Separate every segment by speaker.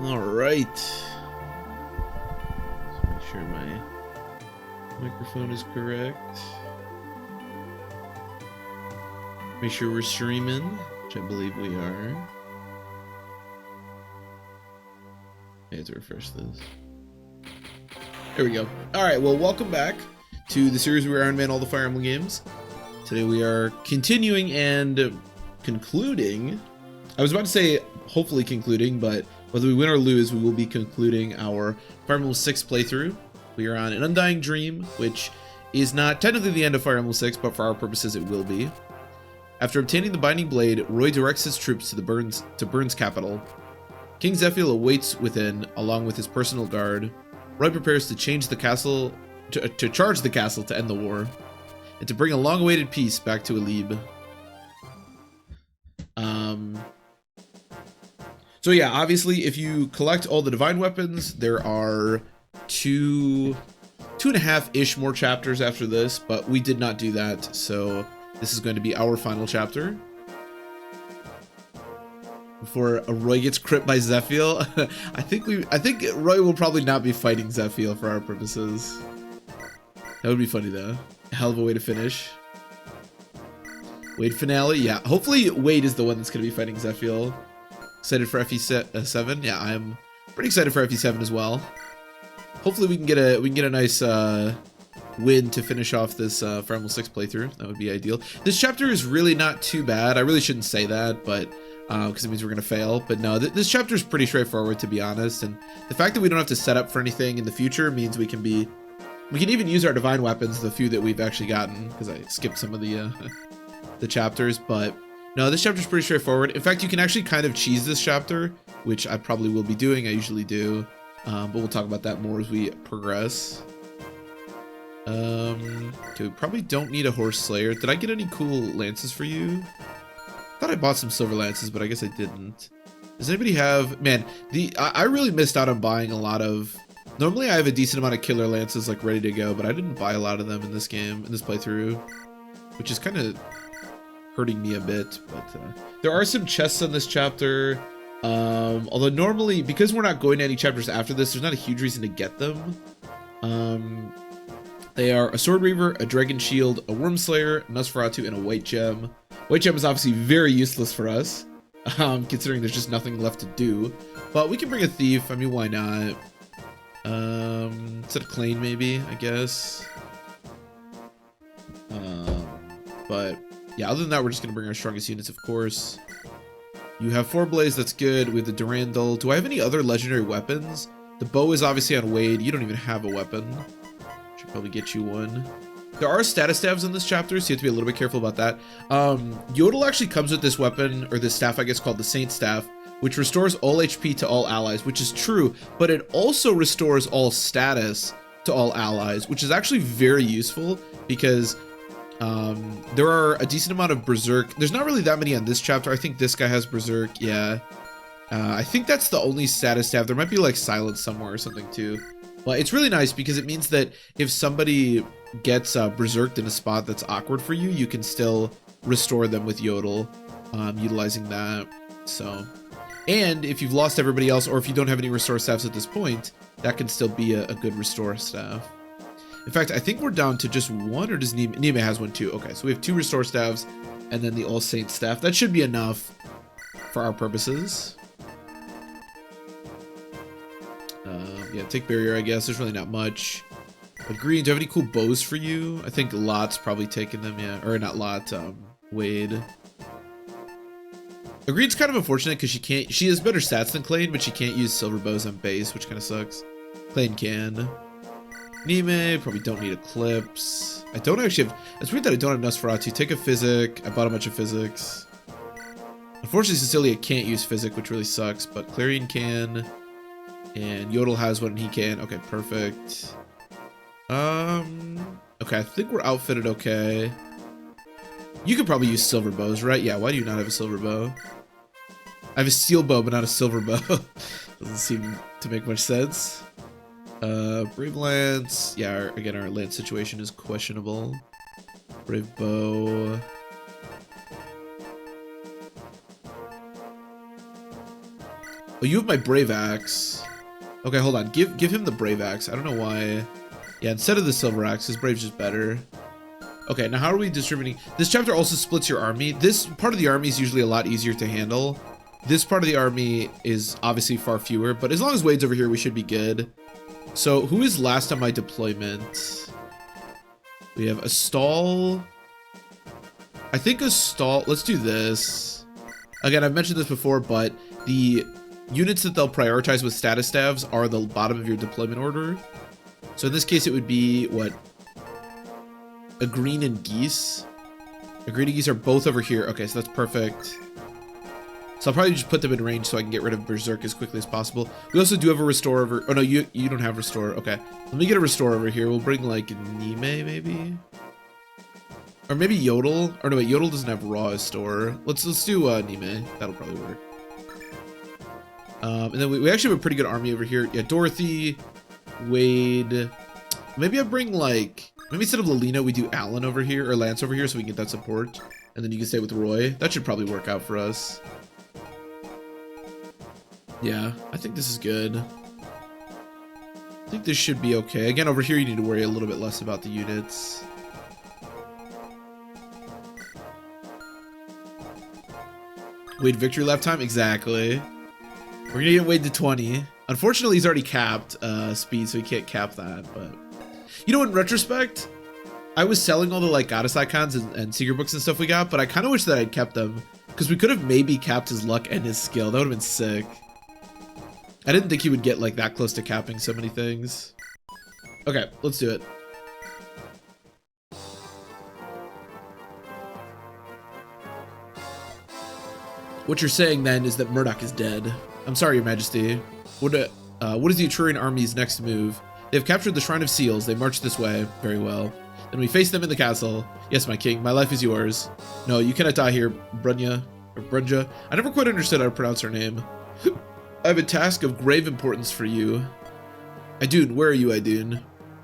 Speaker 1: All right. Let's make sure my microphone is correct. Make sure we're streaming, which I believe we are. I have to refresh this. There we go. All right, well, welcome back to the series where we Iron Man all the Fire Emblem games. Today we are continuing and concluding. I was about to say hopefully concluding, but whether we win or lose, we will be concluding our Fire Emblem 6 playthrough. We are on an Undying Dream, which is not technically the end of Fire Emblem 6, but for our purposes it will be. After obtaining the Binding Blade, Roy directs his troops to Burn's capital. King Zephiel awaits within, along with his personal guard. Roy prepares to change the castle, to charge the castle to end the war, and to bring a long-awaited peace back to Alib. So yeah, obviously, if you collect all the divine weapons, there are two and a half-ish more chapters after this, but we did not do that, so this is going to be our final chapter. Before Roy gets crit by Zephiel, I think Roy will probably not be fighting Zephiel for our purposes. That would be funny though. A hell of a way to finish. Wade finale, yeah. Hopefully Wade is the one that's going to be fighting Zephiel. Excited for FE7? Yeah, I'm pretty excited for FE7 as well. Hopefully we can get a nice win to finish off this Fire Emblem 6 playthrough. That would be ideal. This chapter is really not too bad. I really shouldn't say that, but because it means we're gonna fail. But no, this chapter is pretty straightforward, to be honest. And the fact that we don't have to set up for anything in the future means we can even use our divine weapons, the few that we've actually gotten, because I skipped some of the chapters. But no, this chapter is pretty straightforward. In fact, you can actually kind of cheese this chapter, which I probably will be doing. I usually do, but we'll talk about that more as we progress. Okay, we probably don't need a horse slayer. Did I get any cool lances for you? I thought I bought some silver lances, but I guess I didn't. Does anybody have... Man, I really missed out on buying a lot of... Normally I have a decent amount of killer lances like ready to go, but I didn't buy a lot of them in this game, in this playthrough, which is kind of hurting me a bit. But there are some chests on this chapter. Although normally, because we're not going to any chapters after this, there's not a huge reason to get them. They are a Sword Reaver, a Dragon Shield, a Worm Slayer, Nosferatu, and a White Gem. White Gem is obviously very useless for us, considering there's just nothing left to do. But we can bring a Thief. I mean, why not? Instead of Clane, maybe, I guess. But yeah, other than that, we're just going to bring our strongest units, of course. You have 4 Blaze, that's good. We have the Durandal. Do I have any other legendary weapons? The bow is obviously on Wade. You don't even have a weapon. Should probably get you one. There are status staves in this chapter, so you have to be a little bit careful about that. Yodel actually comes with this weapon, or this staff, I guess, called the Saint Staff, which restores all HP to all allies, which is true, but it also restores all status to all allies, which is actually very useful because there are a decent amount of Berserk. There's not really that many on this chapter. I think this guy has Berserk, yeah. I think that's the only status staff. There might be like Silence somewhere or something too. But it's really nice because it means that if somebody gets berserked in a spot that's awkward for you, you can still restore them with Yodel, utilizing that. So, and if you've lost everybody else, or if you don't have any restore staffs at this point, that can still be a good restore staff. In fact, I think we're down to just one, or does Nime has one too? Okay, so we have 2 restore staffs, and then the All Saints staff. That should be enough for our purposes. Yeah, take barrier, I guess. There's really not much. But Green, do you have any cool bows for you? I think Lot's probably taken them, yeah. Or not Lot, Wade. Green's kind of unfortunate because she has better stats than Clane, but she can't use silver bows on base, which kind of sucks. Clane can. Nime, probably don't need Eclipse. I don't actually have... It's weird that I don't have Nosferatu. Take a Physic. I bought a bunch of Physics. Unfortunately, Cecilia can't use Physic, which really sucks, but Clarion can. And Yodel has one, and he can. Okay, perfect. Okay, I think we're outfitted okay. You could probably use silver bows, right? Yeah, why do you not have a silver bow? I have a steel bow, but not a silver bow. Doesn't seem to make much sense. Brave Lance. Yeah, again, our Lance situation is questionable. Brave Bow. Oh, you have my Brave Axe. Okay, hold on. Give him the Brave Axe. I don't know why. Yeah, instead of the Silver Axe, his Brave's just better. Okay, now how are we distributing? This chapter also splits your army. This part of the army is usually a lot easier to handle. This part of the army is obviously far fewer, but as long as Wade's over here, we should be good. So who is last on my deployment? We have a stall. I think a stall. Let's do this. Again, I've mentioned this before, but the units that they'll prioritize with status staves are the bottom of your deployment order. So in this case, it would be what? A green and geese. A green and geese are both over here. Okay, so that's perfect. So I'll probably just put them in range so I can get rid of Berserk as quickly as possible. We also do have a restore over. Oh no, you don't have restore. Okay, let me get a restore over here. We'll bring like Nime maybe, or maybe Yodel. Or no, wait, Yodel doesn't have raw as store. Let's do Nime. That'll probably work. And then we actually have a pretty good army over here. Yeah, Dorothy, Wade. Maybe I bring like, maybe instead of Lelina, we do Alan over here, or Lance over here, so we can get that support. And then you can stay with Roy. That should probably work out for us. Yeah, I think this is good. I think this should be okay. Again, over here, you need to worry a little bit less about the units. Wade victory lap time? Exactly. We're gonna get Wade to 20. Unfortunately, he's already capped speed, so he can't cap that, but... You know, in retrospect, I was selling all the, like, goddess icons and secret books and stuff we got, but I kind of wish that I'd kept them, because we could have maybe capped his luck and his skill. That would have been sick. I didn't think he would get, like, that close to capping so many things. Okay, let's do it. What you're saying, then, is that Murdoch is dead. I'm sorry, Your Majesty. What is the Etrurian army's next move? They have captured the Shrine of Seals. They march this way. Very well. Then we face them in the castle. Yes, my king. My life is yours. No, you cannot die here, Brunja. Or Brunja. I never quite understood how to pronounce her name. I have a task of grave importance for you. Idun, where are you, Idun?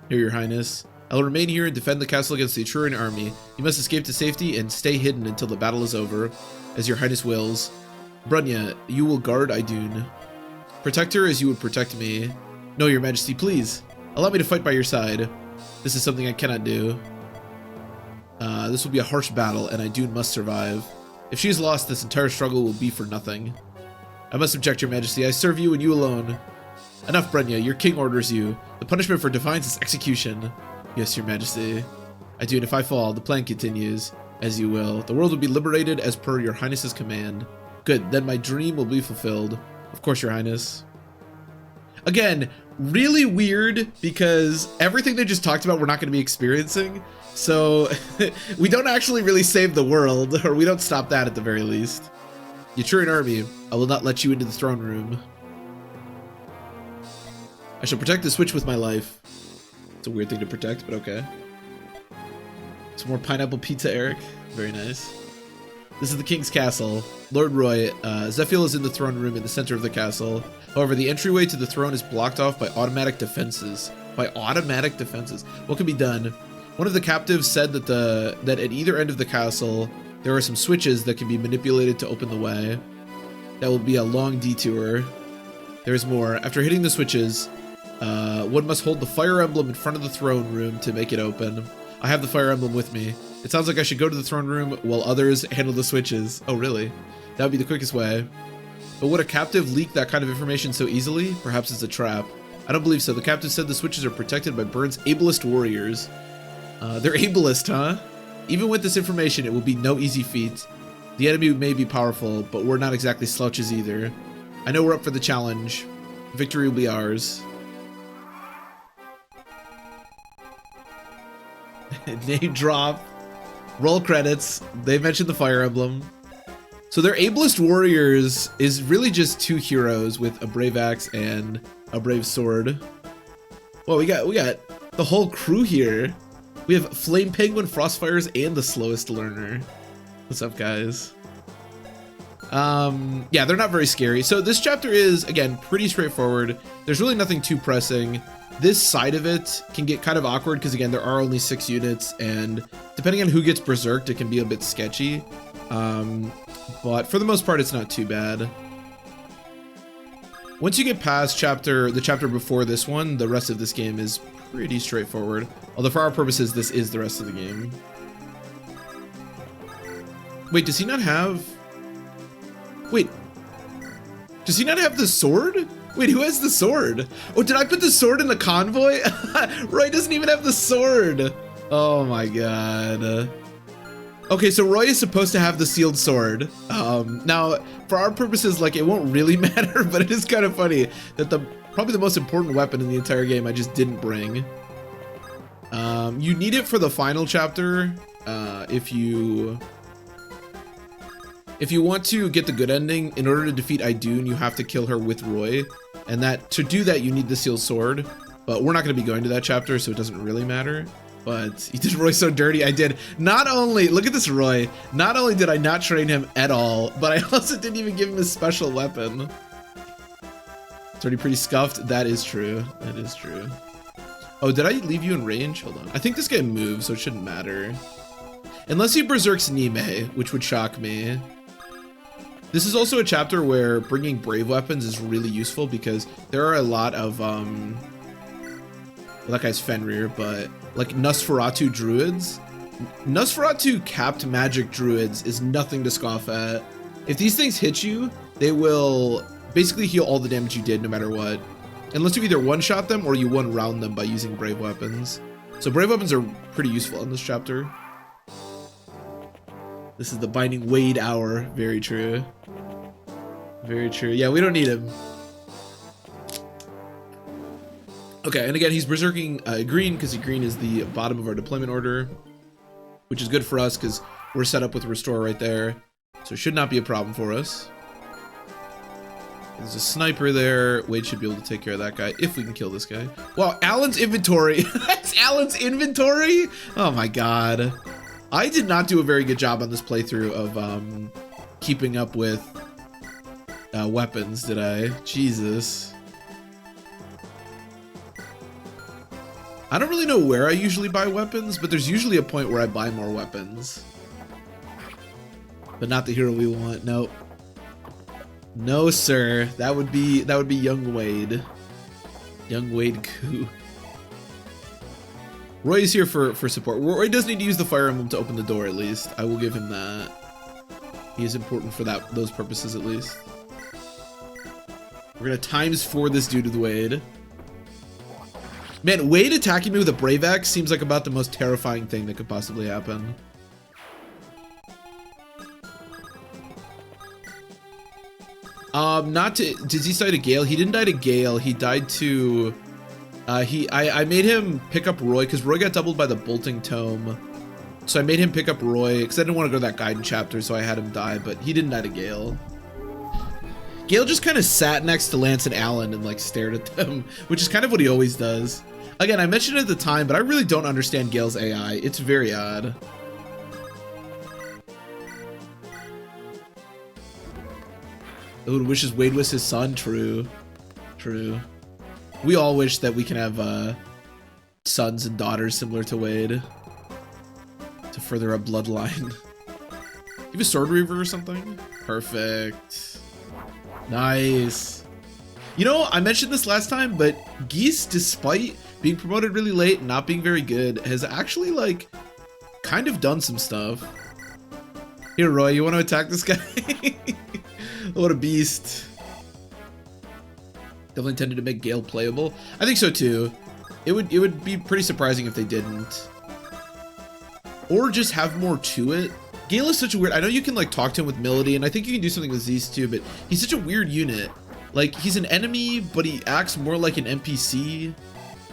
Speaker 1: Here, Your Highness. I will remain here and defend the castle against the Etrurian army. You must escape to safety and stay hidden until the battle is over, as Your Highness wills. Brunja, you will guard Idun. Protect her as you would protect me. No, Your Majesty, please. Allow me to fight by your side. This is something I cannot do. This will be a harsh battle, and Idun must survive. If she is lost, this entire struggle will be for nothing. I must object, Your Majesty. I serve you and you alone. Enough, Brunja. Your king orders you. The punishment for defiance is execution. Yes, Your Majesty. Idun, if I fall, the plan continues. As you will. The world will be liberated as per Your Highness's command. Good, then my dream will be fulfilled. Of course, Your Highness. Again, really weird because everything they just talked about we're not going to be experiencing. So we don't actually really save the world, or we don't stop that at the very least. Etrurian army, I will not let you into the throne room. I shall protect the switch with my life. It's a weird thing to protect, but okay. Some more pineapple pizza, Eric. Very nice. This is the king's castle. Lord Roy, Zephiel is in the throne room in the center of the castle. However, the entryway to the throne is blocked off by automatic defenses. By automatic defenses. What can be done? One of the captives said that at either end of the castle, there are some switches that can be manipulated to open the way. That will be a long detour. There's more. After hitting the switches, one must hold the Fire Emblem in front of the throne room to make it open. I have the Fire Emblem with me. It sounds like I should go to the throne room while others handle the switches. Oh, really? That would be the quickest way. But would a captive leak that kind of information so easily? Perhaps it's a trap. I don't believe so. The captive said the switches are protected by Byrne's ablest warriors. They're ableist, huh? Even with this information, it will be no easy feat. The enemy may be powerful, but we're not exactly slouches either. I know we're up for the challenge. Victory will be ours. Name drop. Roll credits. They mentioned the Fire Emblem. So their ablest warriors is really just two heroes with a brave axe and a brave sword. Well, we got the whole crew here. We have Flame Penguin, Frostfires, and the slowest learner. What's up, guys? Yeah, they're not very scary. So this chapter is, again, pretty straightforward. There's really nothing too pressing. This side of it can get kind of awkward because, again, there are only 6 units, and depending on who gets berserked, it can be a bit sketchy. But for the most part, it's not too bad. Once you get past the chapter before this one, the rest of this game is pretty straightforward. Although for our purposes, this is the rest of the game. Wait, does he not have... Wait. Does he not have the sword? Wait, who has the sword? Oh, did I put the sword in the convoy? Roy doesn't even have the sword. Oh my god. Okay, so Roy is supposed to have the sealed sword. Now, for our purposes, like, it won't really matter, but it is kind of funny that probably the most important weapon in the entire game I just didn't bring. You need it for the final chapter. If you want to get the good ending, in order to defeat Idun, you have to kill her with Roy. And to do that, you need the sealed sword. But we're not going to be going to that chapter, so it doesn't really matter. But you did Roy so dirty. I did. Not only, look at this Roy. Not only did I not train him at all, but I also didn't even give him a special weapon. It's already pretty scuffed. That is true. That is true. Oh, did I leave you in range? Hold on. I think this guy moves, so it shouldn't matter. Unless he berserks Nime, which would shock me. This is also a chapter where bringing brave weapons is really useful because there are a lot of, well, that guy's Fenrir, but like Nosferatu druids. Nosferatu capped magic druids is nothing to scoff at. If these things hit you, they will basically heal all the damage you did no matter what. Unless you either one-shot them or you one-round them by using brave weapons. So brave weapons are pretty useful in this chapter. This is the Binding Wade hour. Very true. Very true. Yeah, we don't need him. Okay, and again, he's berserking green because green is the bottom of our deployment order, which is good for us because we're set up with restore right there. So it should not be a problem for us. There's a sniper there. Wade should be able to take care of that guy if we can kill this guy. Wow, Alan's inventory. That's Alan's inventory? Oh my god. I did not do a very good job on this playthrough of keeping up with weapons, did I? Jesus. I don't really know where I usually buy weapons, but there's usually a point where I buy more weapons. But not the hero we want. Nope. No, sir. That would be young Wade. Young Wade coup. Roy is here for support. Roy does need to use the Fire Emblem to open the door at least. I will give him that. He is important for those purposes at least. We're gonna ×4 this dude with Wade. Man, Wade attacking me with a Brave Axe seems like about the most terrifying thing that could possibly happen. Did he die to Gale? He didn't die to Gale. He died to... I made him pick up Roy because Roy got doubled by the Bolting Tome. So I made him pick up Roy because I didn't want to go to that Gaiden chapter, so I had him die, but he didn't die to Gale. Gale just kind of sat next to Lance and Alan and like stared at them, which is kind of what he always does. Again, I mentioned it at the time, but I really don't understand Gale's AI. It's very odd. Who wishes Wade was his son? True. True. We all wish that we can have sons and daughters similar to Wade to further a bloodline. You have a sword reaver or something? Perfect. Nice. You know, I mentioned this last time, but Geese, despite being promoted really late and not being very good, has actually like kind of done some stuff. Here, Roy, you want to attack this guy? What a beast. Definitely intended to make Gale playable. I think so too. It would be pretty surprising if they didn't. Or just have more to it. Gale is such a weird... I know you can like talk to him with Melody, and I think you can do something with Zeus too, but he's such a weird unit. Like, he's an enemy, but he acts more like an NPC.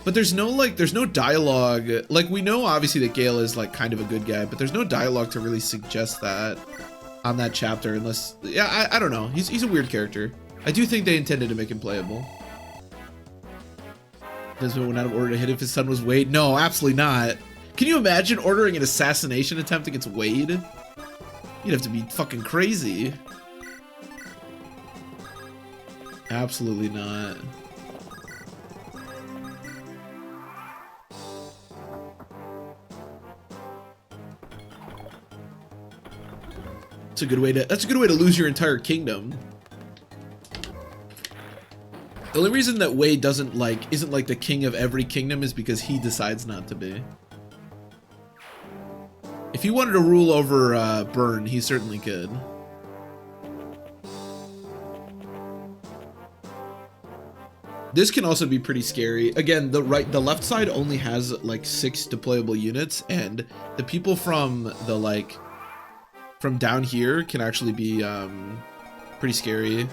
Speaker 1: But there's no dialogue. Like, we know obviously that Gale is like kind of a good guy, but there's no dialogue to really suggest that on that chapter unless... Yeah, I don't know. He's a weird character. I do think they intended to make him playable. Desmond went out of order to hit if his son was Wade. No, absolutely not. Can you imagine ordering an assassination attempt against Wade? You'd have to be fucking crazy. Absolutely not. That's a good way to lose your entire kingdom. The only reason that Wade isn't like the king of every kingdom is because he decides not to be. If he wanted to rule over Burn, he certainly could. This can also be pretty scary. Again, the left side only has like 6 deployable units, and the people from the from down here can actually be pretty scary.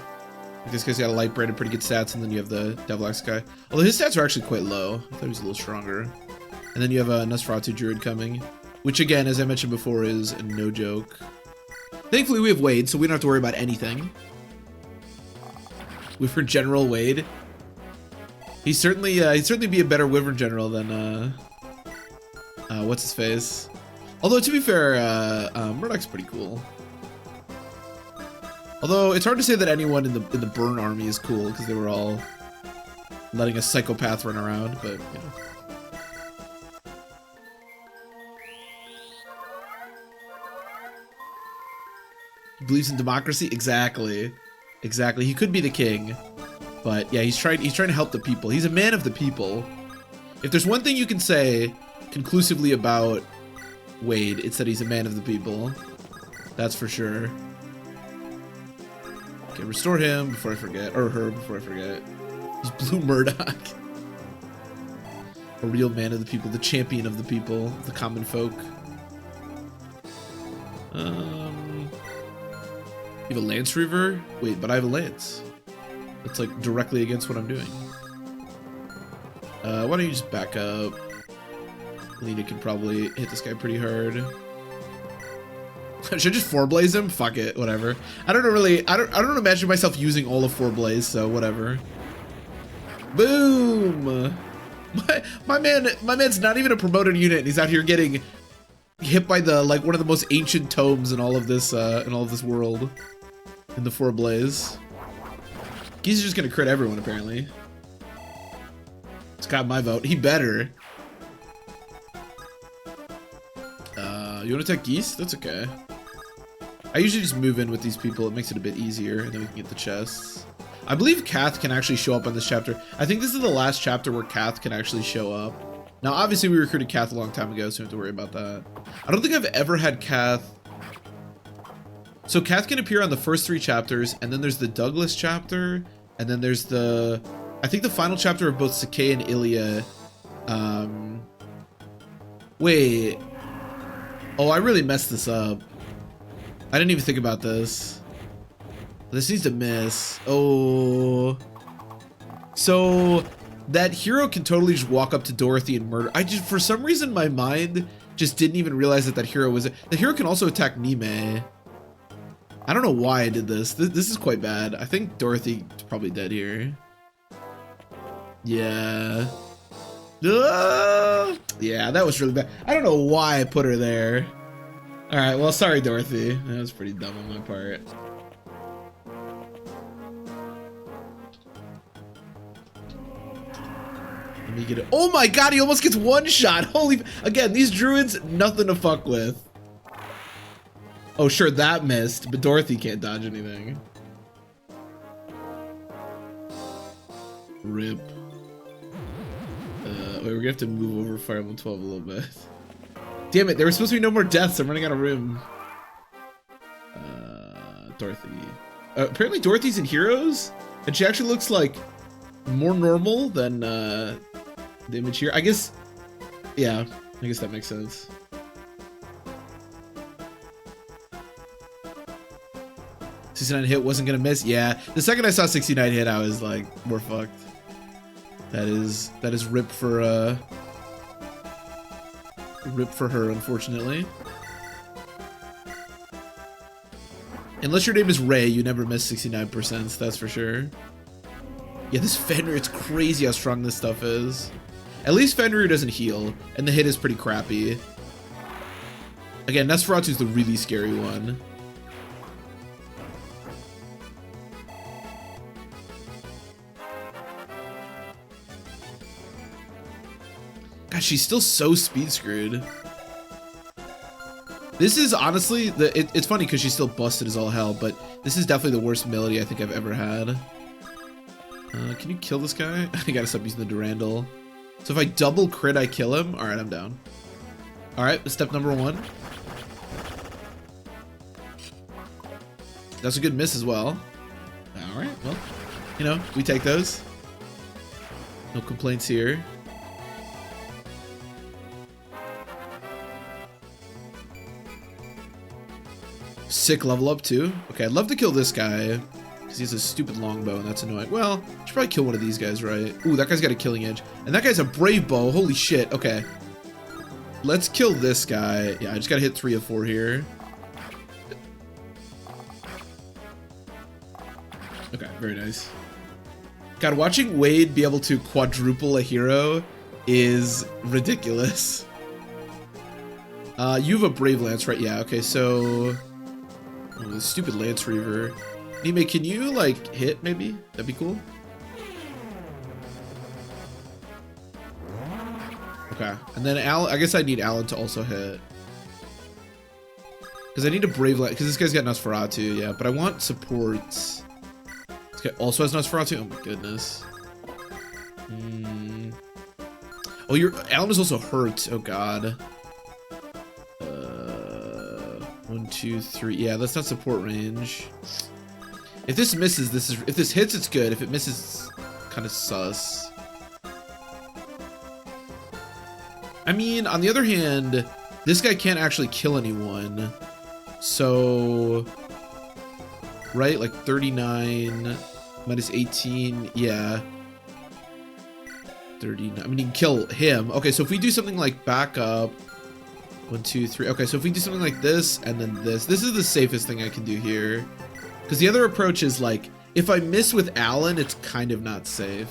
Speaker 1: This guy's got a light brand and pretty good stats, and then you have the Devil Axe guy. Although his stats are actually quite low. I thought he was a little stronger. And then you have a Nosferatu Druid coming, which again, as I mentioned before, is no joke. Thankfully, we have Wade, so we don't have to worry about anything. Wyvern General Wade. He'd certainly be a better Wyvern General than what's his face. Although to be fair, Murdoch's pretty cool. Although it's hard to say that anyone in the Burn army is cool because they were all letting a psychopath run around, but you know. He believes in democracy? Exactly. Exactly. He could be the king. But yeah, he's trying to help the people. He's a man of the people. If there's one thing you can say conclusively about Wade, it's that he's a man of the people. That's for sure. Okay, restore him before I forget. Or her before I forget. He's Blue Murdoch. A real man of the people, the champion of the people, the common folk. You have a Lance Reaver? Wait, but I have a Lance. It's like directly against what I'm doing. Why don't you just back up? Lena can probably hit this guy pretty hard. Should I just 4-blaze him? Fuck it, whatever. I don't imagine myself using all of 4-blaze, so whatever. Boom! My man's not even a promoted unit, and he's out here getting hit by the one of the most ancient tomes in all of this world. In the 4-blaze. He's just gonna crit everyone, apparently. It's got my vote. He better. You want to attack Geese? That's okay. I usually just move in with these people. It makes it a bit easier, and then we can get the chests. I believe Kath can actually show up on this chapter. I think this is the last chapter where Kath can actually show up. Now, obviously, we recruited Kath a long time ago, so we don't have to worry about that. I don't think I've ever had Kath. So Kath can appear on the first 3 chapters, and then there's the Douglas chapter, and then there's I think the final chapter of both Sakei and Ilya. Wait. Oh, I really messed this up. I didn't even think about this. This needs to miss. Oh. So that hero can totally just walk up to Dorothy and murder. For some reason, my mind just didn't even realize that hero was. The hero can also attack Nime. I don't know why I did this. This is quite bad. I think Dorothy's probably dead here. Yeah. Yeah, that was really bad. I don't know why I put her there. Alright, well, sorry, Dorothy. That was pretty dumb on my part. Let me get it. Oh my god, he almost gets one shot. Holy. Again, these druids, nothing to fuck with. Oh, sure, that missed, but Dorothy can't dodge anything. Rip. Wait, we're gonna have to move over Fire Emblem 12 a little bit. Damn it, there were supposed to be no more deaths. I'm running out of room. Dorothy. Apparently Dorothy's in Heroes, and she actually looks like more normal than the image here. I guess, yeah, I guess that makes sense. $69 hit wasn't gonna miss. Yeah, the second I saw 69 hit, I was like, we're fucked. That is rip for her, unfortunately. Unless your name is Ray, you never miss 69%, that's for sure. Yeah, this Fenrir, it's crazy how strong this stuff is. At least Fenrir doesn't heal, and the hit is pretty crappy. Again, Nosferatu's the really scary one. God, she's still so speed screwed. This is honestly, it's funny because she's still busted as all hell, but this is definitely the worst melody I think I've ever had. Can you kill this guy? I gotta stop using the Durandal. So if I double crit, I kill him. All right, I'm down. All right, step number 1. That's a good miss as well. All right, well, you know, we take those. No complaints here. Sick level up too. Okay, I'd love to kill this guy because he has a stupid longbow and that's annoying. Well, I should probably kill one of these guys, right? Ooh, that guy's got a killing edge. And that guy's a brave bow. Holy shit. Okay. Let's kill this guy. Yeah, I just gotta hit 3 of 4 here. Okay, very nice. God, watching Wade be able to quadruple a hero is ridiculous. You have a Brave Lance, right? Yeah, okay, so... Oh, this stupid Lance Reaver. Nime, can you, like, hit, maybe? That'd be cool. Okay, and then Alan, I guess I need Alan to also hit. Because I need a Brave Lance, because this guy's got Nosferatu, yeah, but I want supports. This guy also has Nosferatu? Oh my goodness. Oh, Alan is also hurt. Oh god. 1, 2, 3. Yeah, that's not support range. If this misses, if this hits, it's good. If it misses, it's kind of sus. I mean, on the other hand, this guy can't actually kill anyone. So, right, like 39 minus 18, yeah. 39, I mean, you can kill him. Okay, so if we do something like back up, 1, 2, 3. Okay, so if we do something like this and then this is the safest thing I can do here. Because the other approach is like, if I miss with Alan, it's kind of not safe.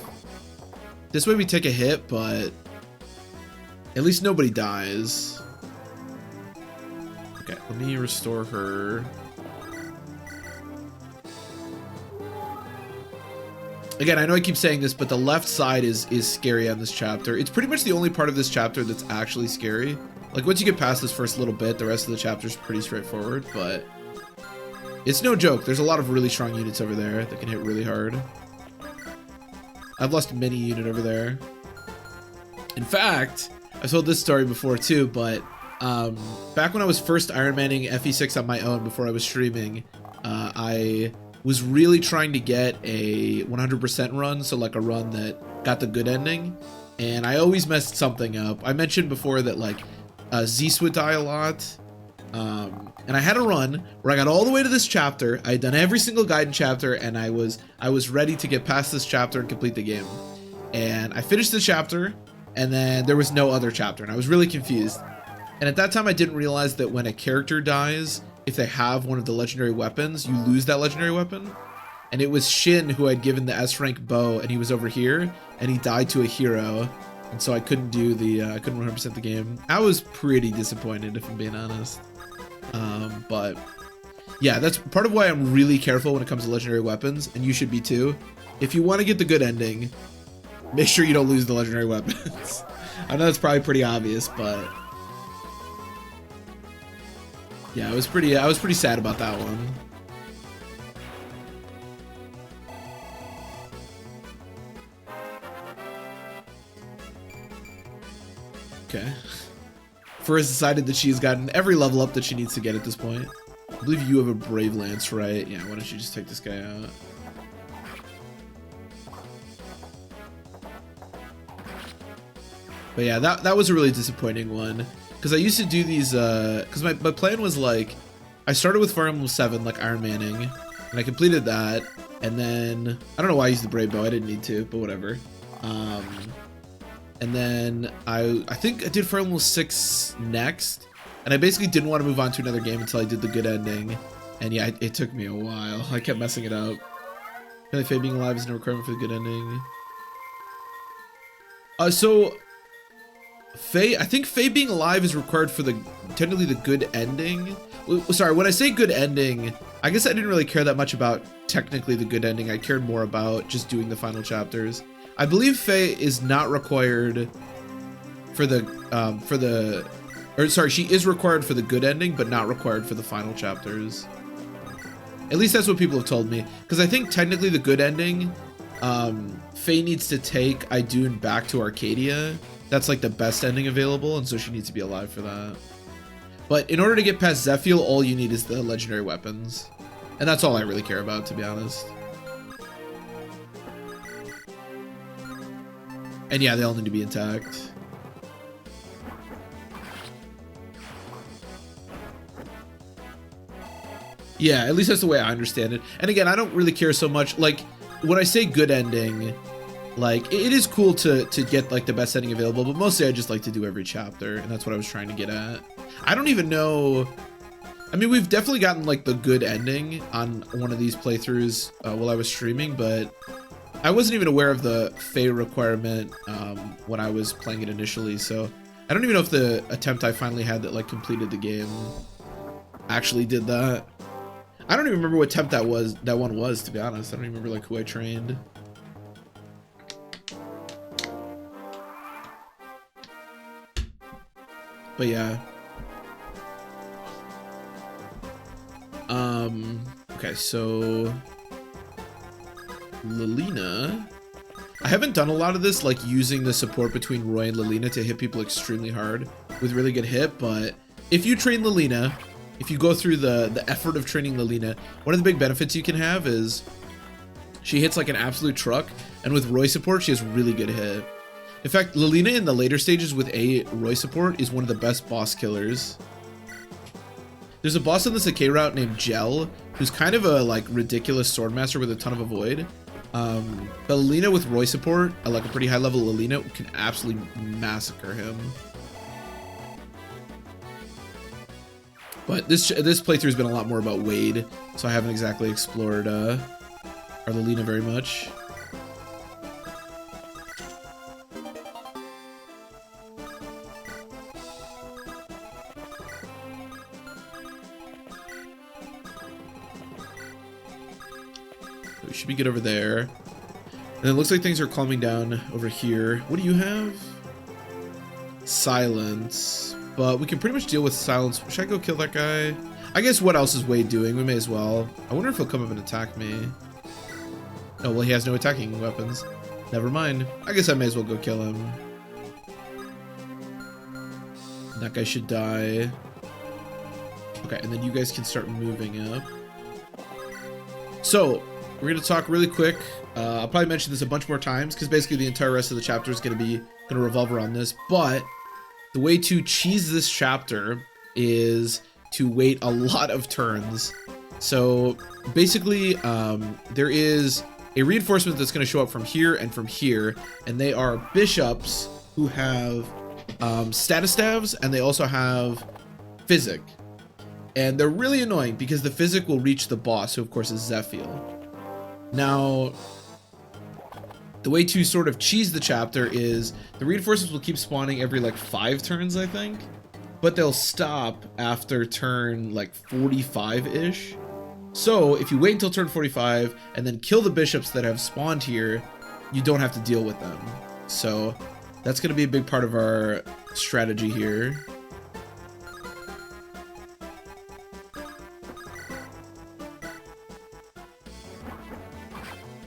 Speaker 1: This way we take a hit, but at least nobody dies. Okay, let me restore her. Again, I know I keep saying this, but the left side is scary on this chapter. It's pretty much the only part of this chapter that's actually scary. Like, once you get past this first little bit, the rest of the chapter is pretty straightforward, but it's no joke. There's a lot of really strong units over there that can hit really hard. I've lost a mini unit over there. In fact, I've told this story before too, but back when I was first Ironmanning FE6 on my own before I was streaming, I was really trying to get a 100% run, so like a run that got the good ending, and I always messed something up. I mentioned before that like Zeus would die a lot, and I had a run where I got all the way to this chapter. I had done every single Gaiden chapter, and I was ready to get past this chapter and complete the game. And I finished the chapter, and then there was no other chapter, and I was really confused. And at that time, I didn't realize that when a character dies, if they have one of the legendary weapons, you lose that legendary weapon. And it was Shin who had given the S rank bow, and he was over here, and he died to a hero. And so I couldn't do the, I couldn't 100% the game. I was pretty disappointed, if I'm being honest. But yeah, that's part of why I'm really careful when it comes to legendary weapons, and you should be too. If you want to get the good ending, make sure you don't lose the legendary weapons. I know that's probably pretty obvious, but yeah, I was pretty sad about that one. Okay. First decided that she's gotten every level up that she needs to get at this point. I believe you have a Brave Lance, right? Yeah, why don't you just take this guy out? But yeah, that was a really disappointing one. Because I used to do these, because my plan was like, I started with Fire Emblem 7, like Iron Manning, and I completed that, and then, I don't know why I used the Brave Bow, I didn't need to, but whatever. And then I think I did Fire Emblem 6 next, and I basically didn't want to move on to another game until I did the good ending. And yeah, it took me a while. I kept messing it up. Apparently Faye being alive is no requirement for the good ending. So Faye, I think Faye being alive is required for technically the good ending. Sorry, when I say good ending, I guess I didn't really care that much about technically the good ending. I cared more about just doing the final chapters. I believe Faye is not required for she is required for the good ending, but not required for the final chapters. At least that's what people have told me. Because I think technically the good ending Faye needs to take Idun back to Arcadia. That's like the best ending available, and so she needs to be alive for that. But in order to get past Zephiel, all you need is the legendary weapons. And that's all I really care about, to be honest. And yeah, they all need to be intact. Yeah, at least that's the way I understand it. And again, I don't really care so much. Like, when I say good ending, like, it is cool to get, like, the best ending available, but mostly I just like to do every chapter, and that's what I was trying to get at. I don't even know... I mean, we've definitely gotten, like, the good ending on one of these playthroughs while I was streaming, but I wasn't even aware of the Fae requirement when I was playing it initially, so I don't even know if the attempt I finally had that, like, completed the game actually did that. I don't even remember what attempt that one was, to be honest. I don't even remember, like, who I trained. But yeah. Okay, so Lilina. I haven't done a lot of this, like using the support between Roy and Lilina to hit people extremely hard with really good hit, but if you train Lilina, if you go through the effort of training Lilina, one of the big benefits you can have is she hits like an absolute truck, and with Roy support, she has really good hit. In fact, Lilina in the later stages with a Roy support is one of the best boss killers. There's a boss in the Sakai route named Gel, who's kind of a like ridiculous swordmaster with a ton of avoid. But Lilina with Roy support, at like a pretty high level Lilina, can absolutely massacre him. But this playthrough has been a lot more about Wade, so I haven't exactly explored our Lilina very much. We should be good over there. And it looks like things are calming down over here. What do you have? Silence. But we can pretty much deal with silence. Should I go kill that guy? I guess what else is Wade doing? We may as well. I wonder if he'll come up and attack me. Oh, well, he has no attacking weapons. Never mind. I guess I may as well go kill him. That guy should die. Okay, and then you guys can start moving up. So, we're going to talk really quick. I'll probably mention this a bunch more times because basically the entire rest of the chapter is going to revolve around this. But the way to cheese this chapter is to wait a lot of turns. So basically, there is a reinforcement that's going to show up from here and from here, and they are bishops who have status staves, and they also have physic. And they're really annoying because the physic will reach the boss, who of course is Zephiel. Now, the way to sort of cheese the chapter is the reinforcements will keep spawning every like 5 turns, I think, but they'll stop after turn like 45-ish. So if you wait until turn 45 and then kill the bishops that have spawned here, you don't have to deal with them. So that's going to be a big part of our strategy here.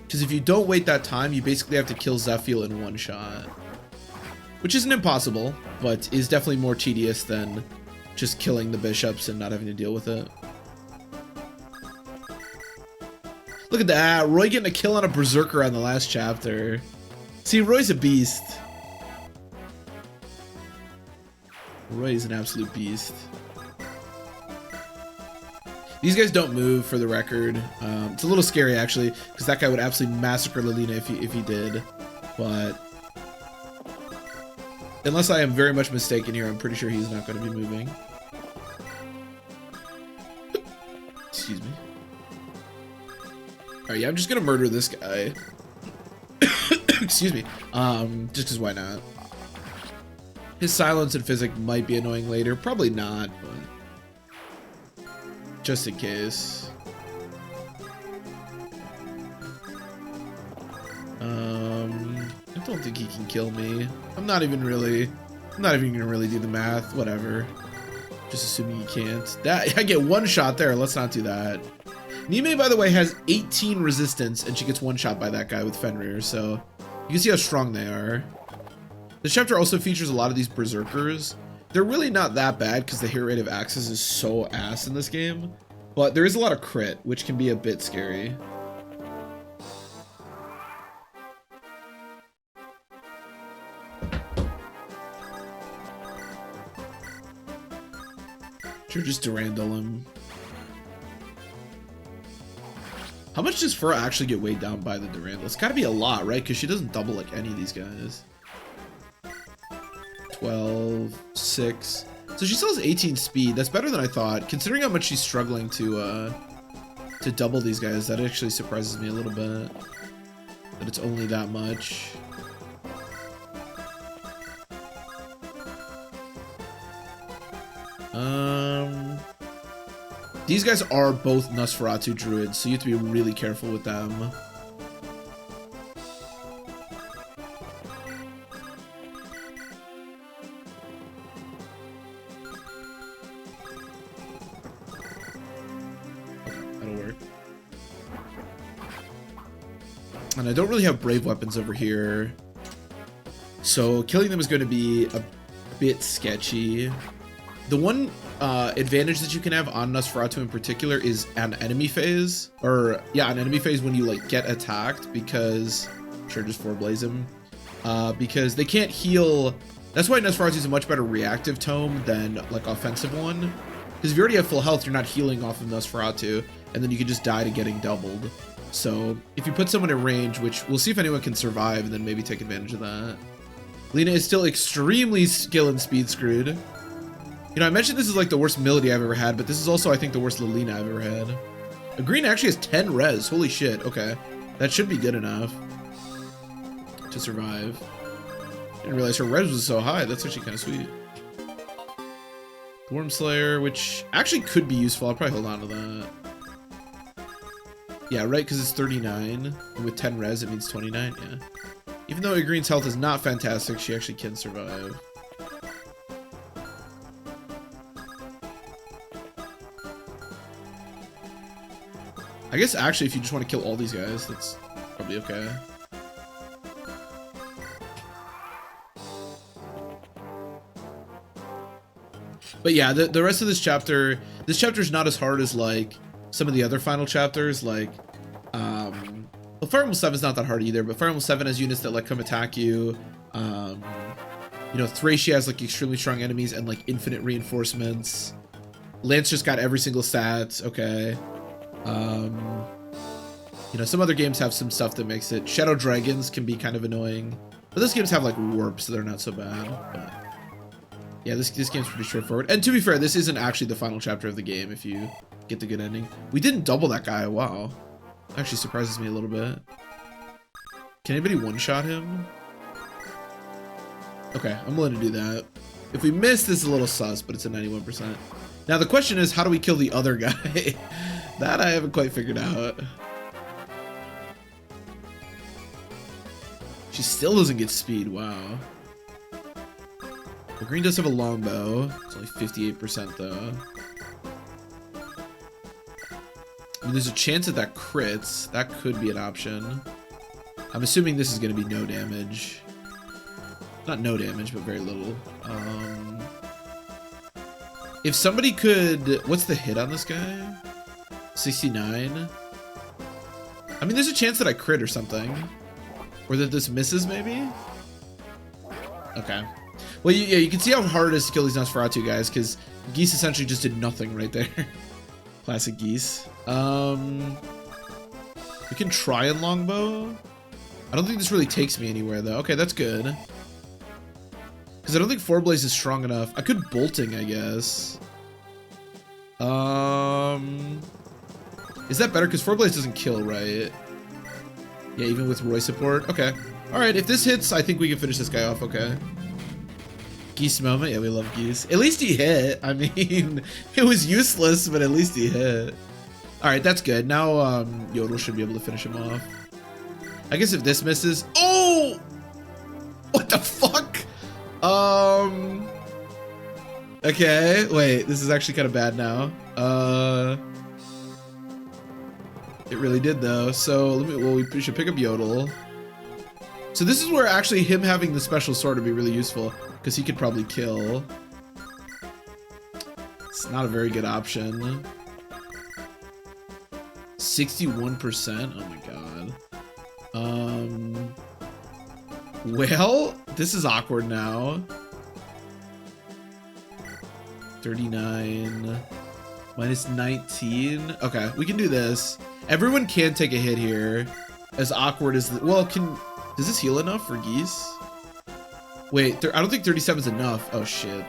Speaker 1: Because if you don't wait that time, you basically have to kill Zephiel in one shot. Which isn't impossible, but is definitely more tedious than just killing the bishops and not having to deal with it. Look at that, Roy getting a kill on a berserker on the last chapter. See, Roy's a beast. Roy's an absolute beast. These guys don't move, for the record. It's a little scary, actually, because that guy would absolutely massacre Lilina if he did. But unless I am very much mistaken here, I'm pretty sure he's not going to be moving. Excuse me. Alright, yeah, I'm just going to murder this guy. Excuse me. Just because why not? His silence and physic might be annoying later. Probably not, but just in case. I don't think he can kill me. I'm not even gonna really do the math. Whatever. Just assuming he can't. That I get one shot there. Let's not do that. Nime, by the way, has 18 resistance, and she gets one shot by that guy with Fenrir, so you can see how strong they are. This chapter also features a lot of these berserkers. They're really not that bad because the hit rate of axes is so ass in this game, but there is a lot of crit, which can be a bit scary. Sure, just Durandal him. How much does Fur actually get weighed down by the Durandal? It's gotta be a lot, right? Because she doesn't double like any of these guys. 12, 6. So she still has 18 speed. That's better than I thought. Considering how much she's struggling to double these guys, that actually surprises me a little bit. That it's only that much. These guys are both Nosferatu druids, so you have to be really careful with them. That'll work. And I don't really have brave weapons over here, so killing them is going to be a bit sketchy. The one advantage that you can have on Nosferatu in particular is an enemy phase, or yeah, an enemy phase when you like get attacked, because sure, just 4-blaze him, because they can't heal. That's why Nosferatu is a much better reactive tome than like offensive one, because if you already have full health, you're not healing off of Nosferatu, and then you can just die to getting doubled. So if you put someone in range, which we'll see if anyone can survive, and then maybe take advantage of that. Lena is still extremely skill and speed screwed. You know, I mentioned this is like the worst Milady I've ever had, but this is also, I think, the worst Lilina I've ever had. A green actually has 10 res. Holy shit. Okay. That should be good enough to survive. Didn't realize her res was so high. That's actually kind of sweet. Worm Slayer, which actually could be useful. I'll probably hold on to that. Yeah, right, because it's 39. And with 10 res, it means 29. Yeah. Even though Green's health is not fantastic, she actually can survive. I guess actually if you just want to kill all these guys, that's probably okay. But yeah, the rest of this chapter is not as hard as like some of the other final chapters. Like, well, Fire Emblem 7 is not that hard either, but Fire Emblem 7 has units that like come attack you. You know, Thracia has like extremely strong enemies and like infinite reinforcements. Lance just got every single stat. Okay. You know, some other games have some stuff that makes it. Shadow Dragons can be kind of annoying, but those games have like warps, so they're not so bad. But yeah, this game's pretty straightforward. And to be fair, this isn't actually the final chapter of the game if you get the good ending. We didn't double that guy. Wow. Actually surprises me a little bit. Can anybody one-shot him? Okay, I'm willing to do that. If we miss, this is a little sus, but it's a 91%. Now the question is, how do we kill the other guy? That I haven't quite figured out. She still doesn't get speed, wow. The green does have a longbow. It's only 58% though. I mean, there's a chance that crits. That could be an option. I'm assuming this is going to be no damage. Not no damage, but very little. If somebody could... What's the hit on this guy? 69? I mean, there's a chance that I crit or something. Or that this misses, maybe? Okay. Well, yeah, you can see how hard it is to kill these Nosferatu guys, because Geese essentially just did nothing right there. Classic Geese. We can try and longbow. I don't think this really takes me anywhere, though. Okay, that's good. Because I don't think 4-blaze is strong enough. I could bolting, I guess. Is that better? Because 4-blaze doesn't kill, right? Yeah, even with Roy support. Okay. Alright, if this hits, I think we can finish this guy off, okay. Geese moment? Yeah, we love Geese. At least he hit. I mean, it was useless, but at least he hit. Alright, that's good. Now, Yodel should be able to finish him off. I guess if this misses... Oh! What the fuck? Okay, wait. This is actually kind of bad now. It really did though. So we should pick up Yodel. So this is where actually him having the special sword would be really useful because he could probably kill. It's not a very good option. 61%. Oh my god. Well, this is awkward now. 39 minus 19. Okay, we can do this. Everyone can take a hit here. As awkward as well, does this heal enough for Geese? Wait, I don't think 37 is enough. Oh shit.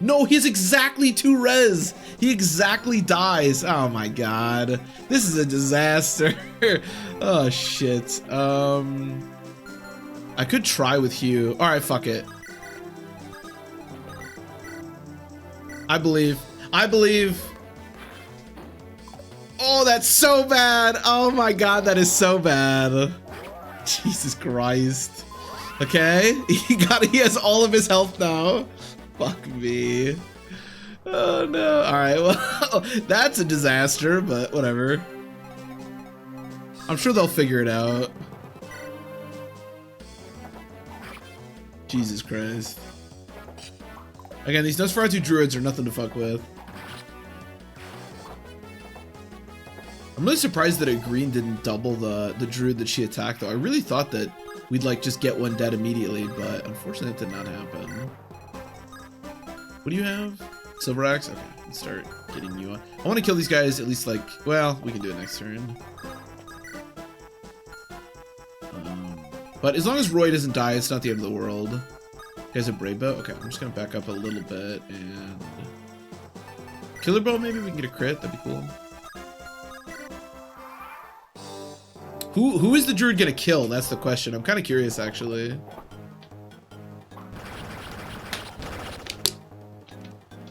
Speaker 1: No, he has exactly 2 res. He exactly dies. Oh my god. This is a disaster. Oh shit. I could try with Hugh. Alright, fuck it. I believe. Oh, that's so bad. Oh my god, that is so bad. Jesus Christ. Okay. He has all of his health now. Fuck me. Oh no. Alright, well, that's a disaster, but whatever. I'm sure they'll figure it out. Jesus Christ. Again, these Nosferatu druids are nothing to fuck with. I'm really surprised that a green didn't double the druid that she attacked, though. I really thought that we'd like just get one dead immediately, but unfortunately it did not happen. What do you have? Silver Axe? Okay, let's start getting you on. I want to kill these guys at least like, well, we can do it next turn. But as long as Roy doesn't die, it's not the end of the world. You guys have Brave Bow? Okay, I'm just going to back up a little bit and... Killer Bow, maybe we can get a crit. That'd be cool. Who is the druid going to kill? That's the question. I'm kind of curious, actually.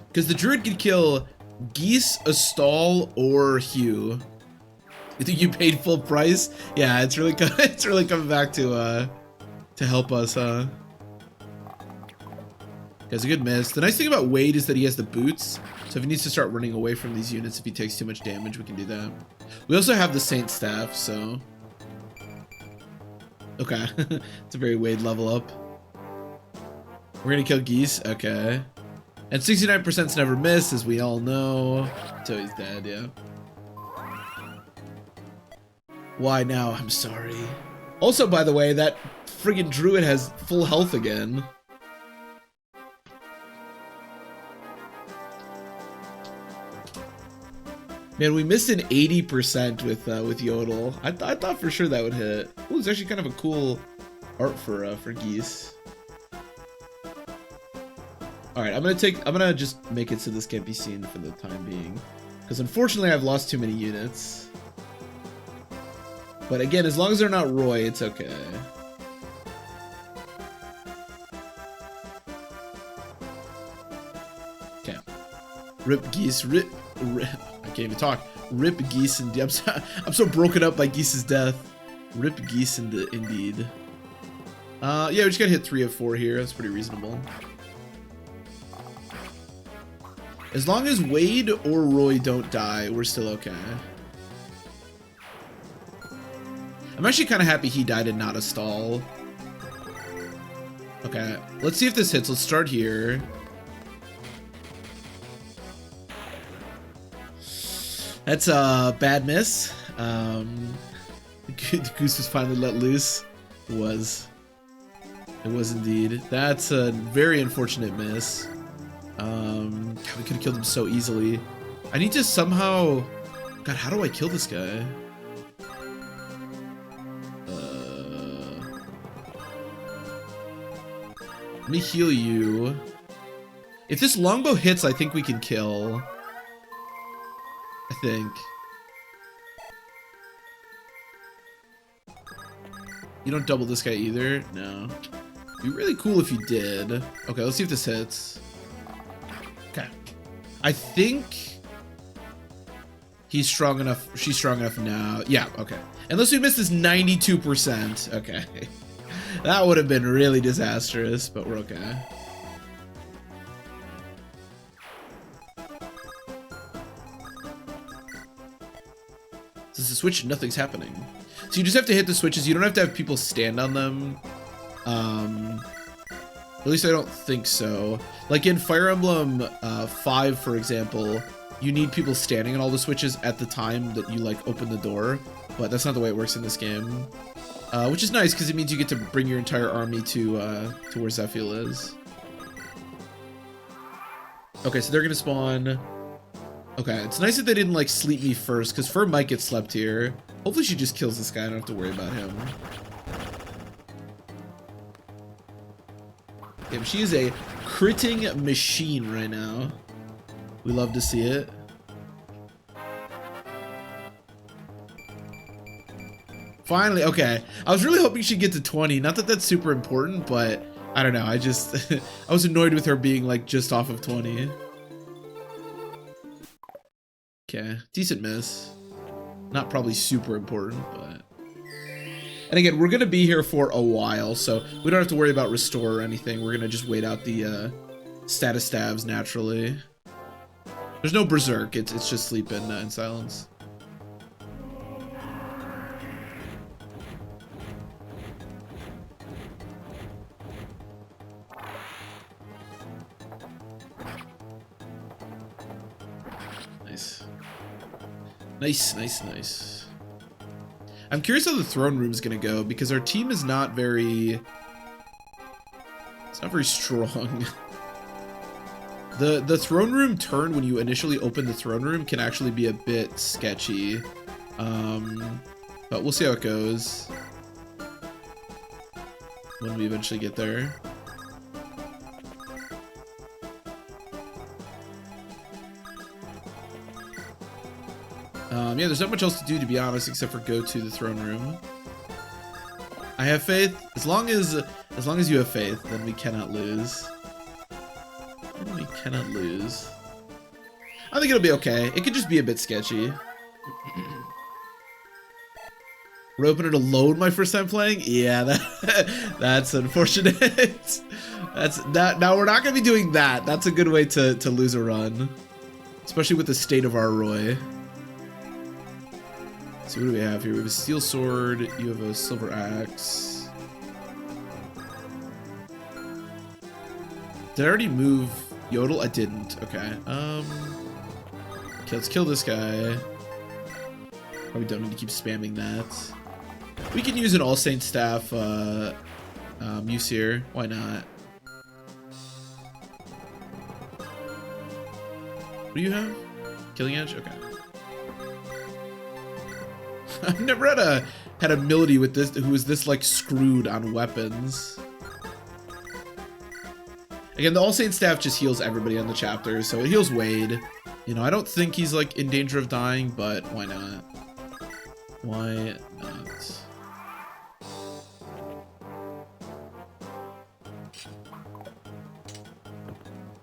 Speaker 1: Because the druid could kill Geese, Astal, or Hugh. You think you paid full price? Yeah, it's really coming back to help us, huh? That's a good miss. The nice thing about Wade is that he has the boots, so if he needs to start running away from these units, if he takes too much damage, we can do that. We also have the Saint Staff, so okay, it's a very Wade level up. We're gonna kill Geese, okay. And 69%'s never miss, as we all know. So he's dead, yeah. Why now? I'm sorry. Also, by the way, that friggin' druid has full health again. Man, we missed an 80% with Yodel. I thought for sure that would hit. Ooh, it's actually kind of a cool art for Geese. All right, I'm gonna just make it so this can't be seen for the time being, because unfortunately I've lost too many units. But again, as long as they're not Roy, it's okay. Okay. Rip Geese, rip I can't even talk. Rip Geese and I'm so broken up by Geese's death. Rip Geese indeed. Yeah, we just gotta hit 3 of 4 here. That's pretty reasonable. As long as Wade or Roy don't die, we're still okay. I'm actually kind of happy he died and not a stall. Okay, let's see if this hits. Let's start here. That's a bad miss. The goose was finally let loose. It was indeed. That's a very unfortunate miss. We could have killed him so easily. I need to somehow... God, how do I kill this guy? Let me heal you. If this longbow hits, I think we can kill. I think. You don't double this guy either? No. It'd be really cool if you did. Okay, let's see if this hits. Okay. I think he's strong enough. She's strong enough now. Yeah, okay. Unless we miss this 92%. Okay. That would have been really disastrous, but we're okay. Since the switch, nothing's happening. So you just have to hit the switches. You don't have to have people stand on them. At least I don't think so. Like in Fire Emblem 5, for example, you need people standing on all the switches at the time that you like open the door, but that's not the way it works in this game. Which is nice because it means you get to bring your entire army to where Zephiel is. Okay, so they're gonna spawn. Okay, it's nice that they didn't like sleep me first, because Fur might get slept here. Hopefully she just kills this guy. I don't have to worry about him. Damn, she is a critting machine right now. We love to see it. Finally, okay. I was really hoping she'd get to 20. Not that that's super important, but I don't know. I just, I was annoyed with her being like just off of 20. Okay, decent miss. Not probably super important, but. And again, we're gonna be here for a while, so we don't have to worry about restore or anything. We're gonna just wait out the status stabs naturally. There's no berserk. It's just sleep in silence. Nice. I'm curious how the throne room is gonna go because our team is not very. It's not very strong. The throne room turn when you initially open the throne room can actually be a bit sketchy, but we'll see how it goes when we eventually get there. Yeah, there's not much else to do, to be honest, except for go to the throne room. I have faith. As long as you have faith, then we cannot lose. I think it'll be okay. It could just be a bit sketchy. We're opening it alone my first time playing? Yeah, that's unfortunate. Now we're not gonna be doing that. That's a good way to lose a run. Especially with the state of our Roy. So what do we have here? We have a steel sword, you have a silver axe. Did I already move Yodel? I didn't. Okay. Okay, let's kill this guy. Probably don't need to keep spamming that. We can use an All Saint staff use here. Why not? What do you have? Killing Edge? Okay. I've never had a milady with this who is this like screwed on weapons. Again, the All Saint staff just heals everybody on the chapter, so it heals Wade. You know, I don't think he's like in danger of dying, but why not? Why not?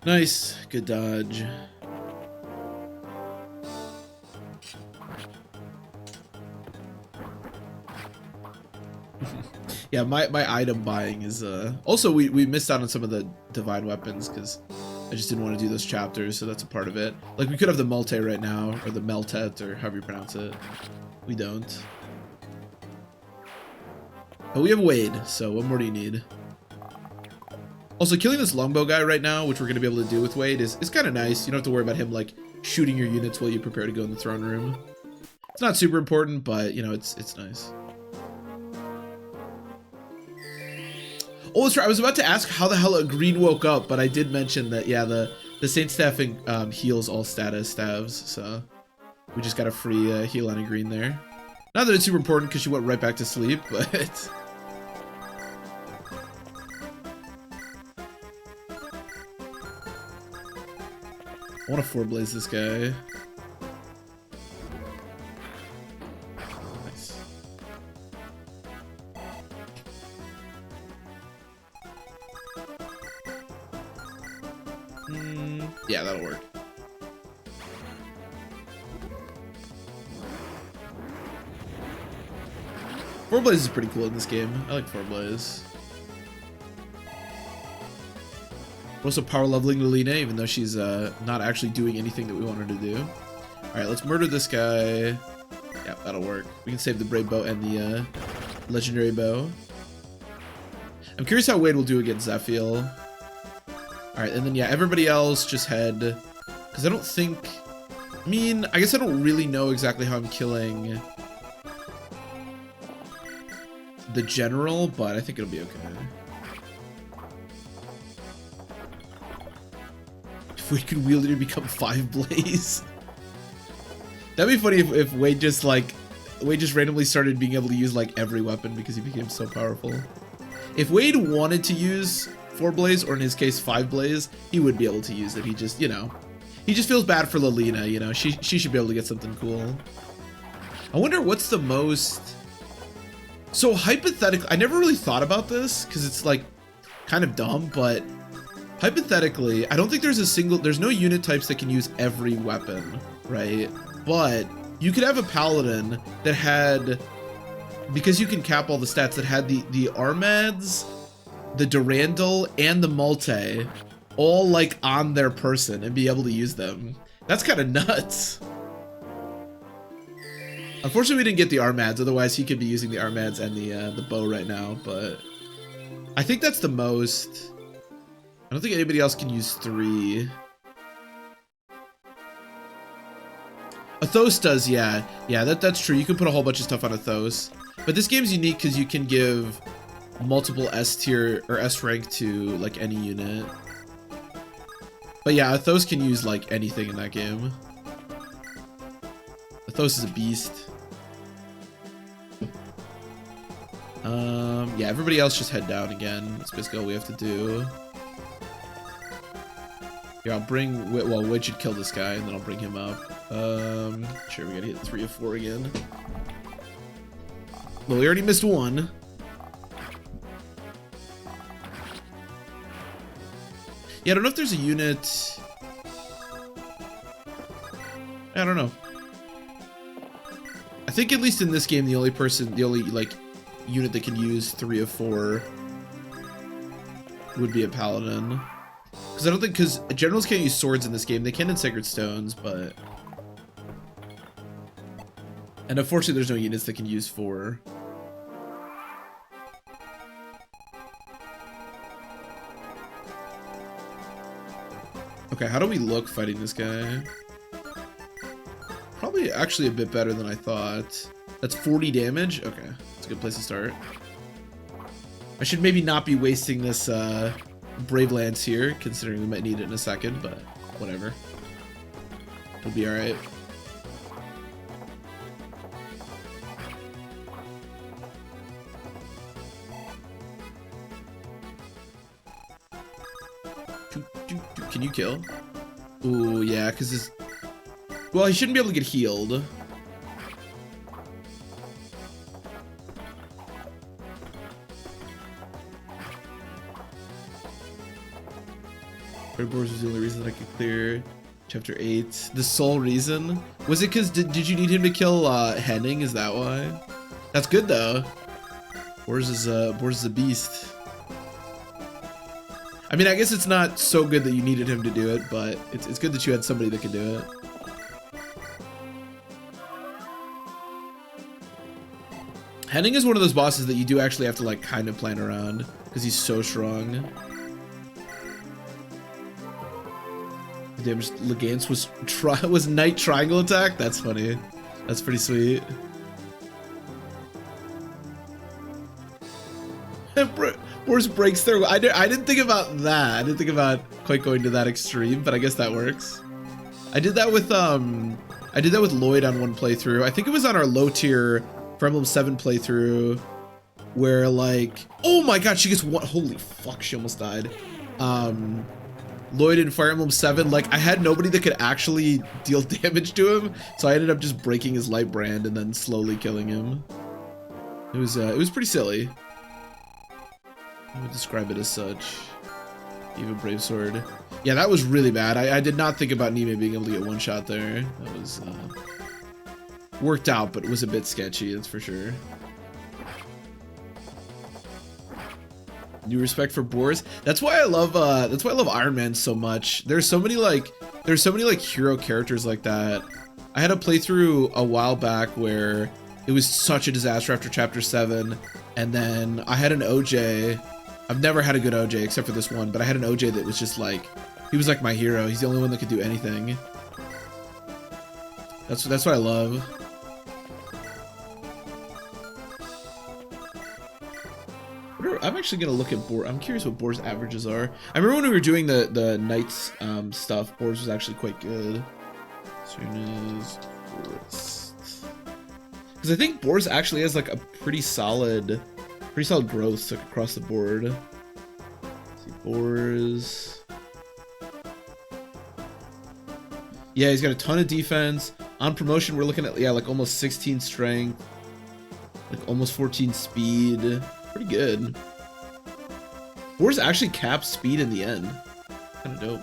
Speaker 1: Nice, good dodge. Yeah, my item buying is also we missed out on some of the divine weapons because I just didn't want to do those chapters, so that's a part of it. Like we could have the Multe right now, or the Meltet, or however you pronounce it. We don't. But we have Wade, so what more do you need? Also, killing this longbow guy right now, which we're gonna be able to do with Wade, is kind of nice. You don't have to worry about him like shooting your units while you prepare to go in the throne room. It's not super important, but you know, it's nice. Oh, that's right. I was about to ask how the hell a green woke up, but I did mention that, yeah, the Saint Staffing heals all status staves, so we just got a free heal on a green there. Not that it's super important because she went right back to sleep, but... I want to 4-blaze this guy. Yeah, that'll work. Four Blaze is pretty cool in this game. I like Four Blaze. We're also power leveling Lilina, even though she's not actually doing anything that we want her to do. Alright, let's murder this guy. Yeah, that'll work. We can save the Brave Bow and the Legendary Bow. I'm curious how Wade will do against Zephiel. Alright, and then yeah, everybody else just head. Because I don't think... I mean, I guess I don't really know exactly how I'm killing the general, but I think it'll be okay. If Wade could wield it and become 5 Blaze. That'd be funny if Wade just randomly started being able to use like every weapon because he became so powerful. If Wade wanted to use 4 Blaze, or in his case 5 Blaze, he would be able to use it. He just, you know, he just feels bad for Lilina, you know. She should be able to get something cool. I wonder what's the most... So hypothetically, I never really thought about this because it's like kind of dumb, but hypothetically, I don't think there's no unit types that can use every weapon, right? But you could have a paladin that had, because you can cap all the stats, that had the Armads, the Durandal, and the Multi all like on their person and be able to use them. That's kind of nuts. Unfortunately, we didn't get the Armads, otherwise he could be using the Armads and the bow right now, but I think that's the most. I don't think anybody else can use 3. Athos does, yeah. Yeah, that's true. You can put a whole bunch of stuff on Athos. But this game's unique because you can give multiple S tier or S rank to like any unit. But yeah, Athos can use like anything in that game. Athos is a beast. Yeah, everybody else just head down again. That's basically all we have to do. Yeah, I'll bring... Well, Wade should kill this guy, and then I'll bring him up. Sure, we gotta hit 3 of 4 again. Well, we already missed 1. Yeah, I don't know if there's a unit... I don't know. I think at least in this game, the only, like, unit that can use 3 of 4 would be a paladin. Because I don't think, because generals can't use swords in this game. They can in Sacred Stones, but... And unfortunately, there's no units that can use 4. Okay, how do we look fighting this guy? Probably actually a bit better than I thought. That's 40 damage? Okay, that's a good place to start. I should maybe not be wasting this Brave Lance here, considering we might need it in a second, but whatever. It'll be alright. Can you kill? Ooh, yeah, because his... Well, he shouldn't be able to get healed. Boars was the only reason that I could clear chapter 8. The sole reason? Was it because did you need him to kill Henning? Is that why? That's good though. Boars is a beast. I mean, I guess it's not so good that you needed him to do it, but it's good that you had somebody that could do it. Henning is one of those bosses that you do actually have to like kind of plan around because he's so strong. Damage Legance was Knight Triangle attack. That's funny. That's pretty sweet. Boars breaks through. I didn't think about that. I didn't think about quite going to that extreme, but I guess that works. I did that with Lloyd on one playthrough. I think it was on our low tier Fire Emblem 7 playthrough, where like, oh my god, she gets one. Holy fuck, she almost died. Lloyd in Fire Emblem 7, like I had nobody that could actually deal damage to him, so I ended up just breaking his light brand and then slowly killing him. It was pretty silly. I would describe it as such. Even Brave Sword. Yeah, that was really bad. I did not think about Nime being able to get one shot there. That was worked out, but it was a bit sketchy, that's for sure. New respect for boars. That's why I love Iron Man so much. There's so many like hero characters like that I had a playthrough a while back where it was such a disaster after chapter 7, and then I had an OJ. I've never had a good OJ except for this one, but I had an OJ that was just like, he was like my hero. He's the only one that could do anything. That's what I love. I'm actually gonna look at Boar. I'm curious what Boar's averages are. I remember when we were doing the Knights stuff, Boar's was actually quite good. Because I think Boar's actually has like a pretty solid growth like across the board. Let's see, Boar's. Yeah, he's got a ton of defense. On promotion, we're looking at, yeah, like almost 16 strength, like almost 14 speed. Pretty good. Boar's actually capped speed in the end. Kind of dope.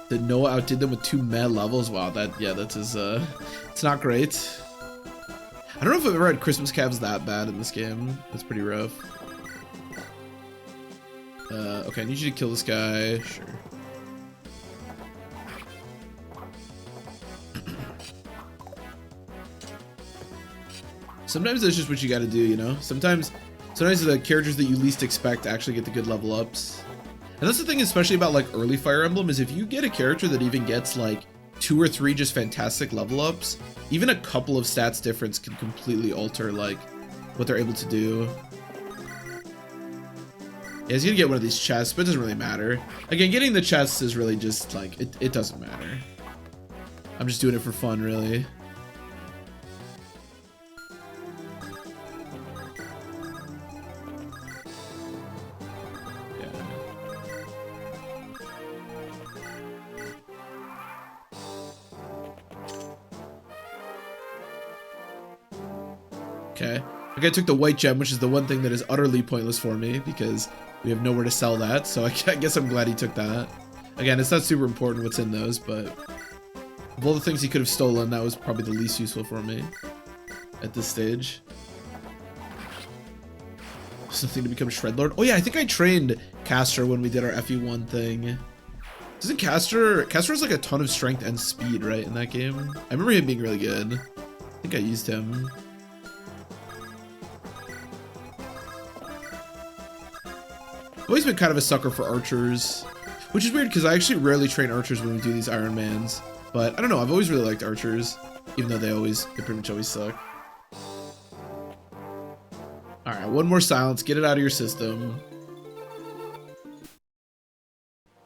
Speaker 1: That Noah outdid them with 2 meh levels. Wow, that's his, it's not great. I don't know if I've ever had Christmas caps that bad in this game. That's pretty rough. Okay, I need you to kill this guy. Sure. Sometimes that's just what you gotta do, you know? Sometimes the characters that you least expect actually get the good level ups. And that's the thing, especially about like early Fire Emblem, is if you get a character that even gets like 2 or 3 just fantastic level ups, even a couple of stats difference can completely alter like what they're able to do. Yeah, he's gonna get one of these chests, but it doesn't really matter. Again, getting the chests is really just like, it doesn't matter. I'm just doing it for fun, really. Okay. Okay, I took the white gem, which is the one thing that is utterly pointless for me because we have nowhere to sell that. So I guess I'm glad he took that. Again, it's not super important what's in those, but of all the things he could have stolen, that was probably the least useful for me at this stage. Something to become Shredlord. Oh yeah, I think I trained Castor when we did our FE1 thing. Doesn't Castor has like a ton of strength and speed, right, in that game? I remember him being really good. I think I used him. I've always been kind of a sucker for archers, which is weird because I actually rarely train archers when we do these Iron Mans. But I don't know, I've always really liked archers, even though they pretty much always suck. Alright, one more silence, get it out of your system.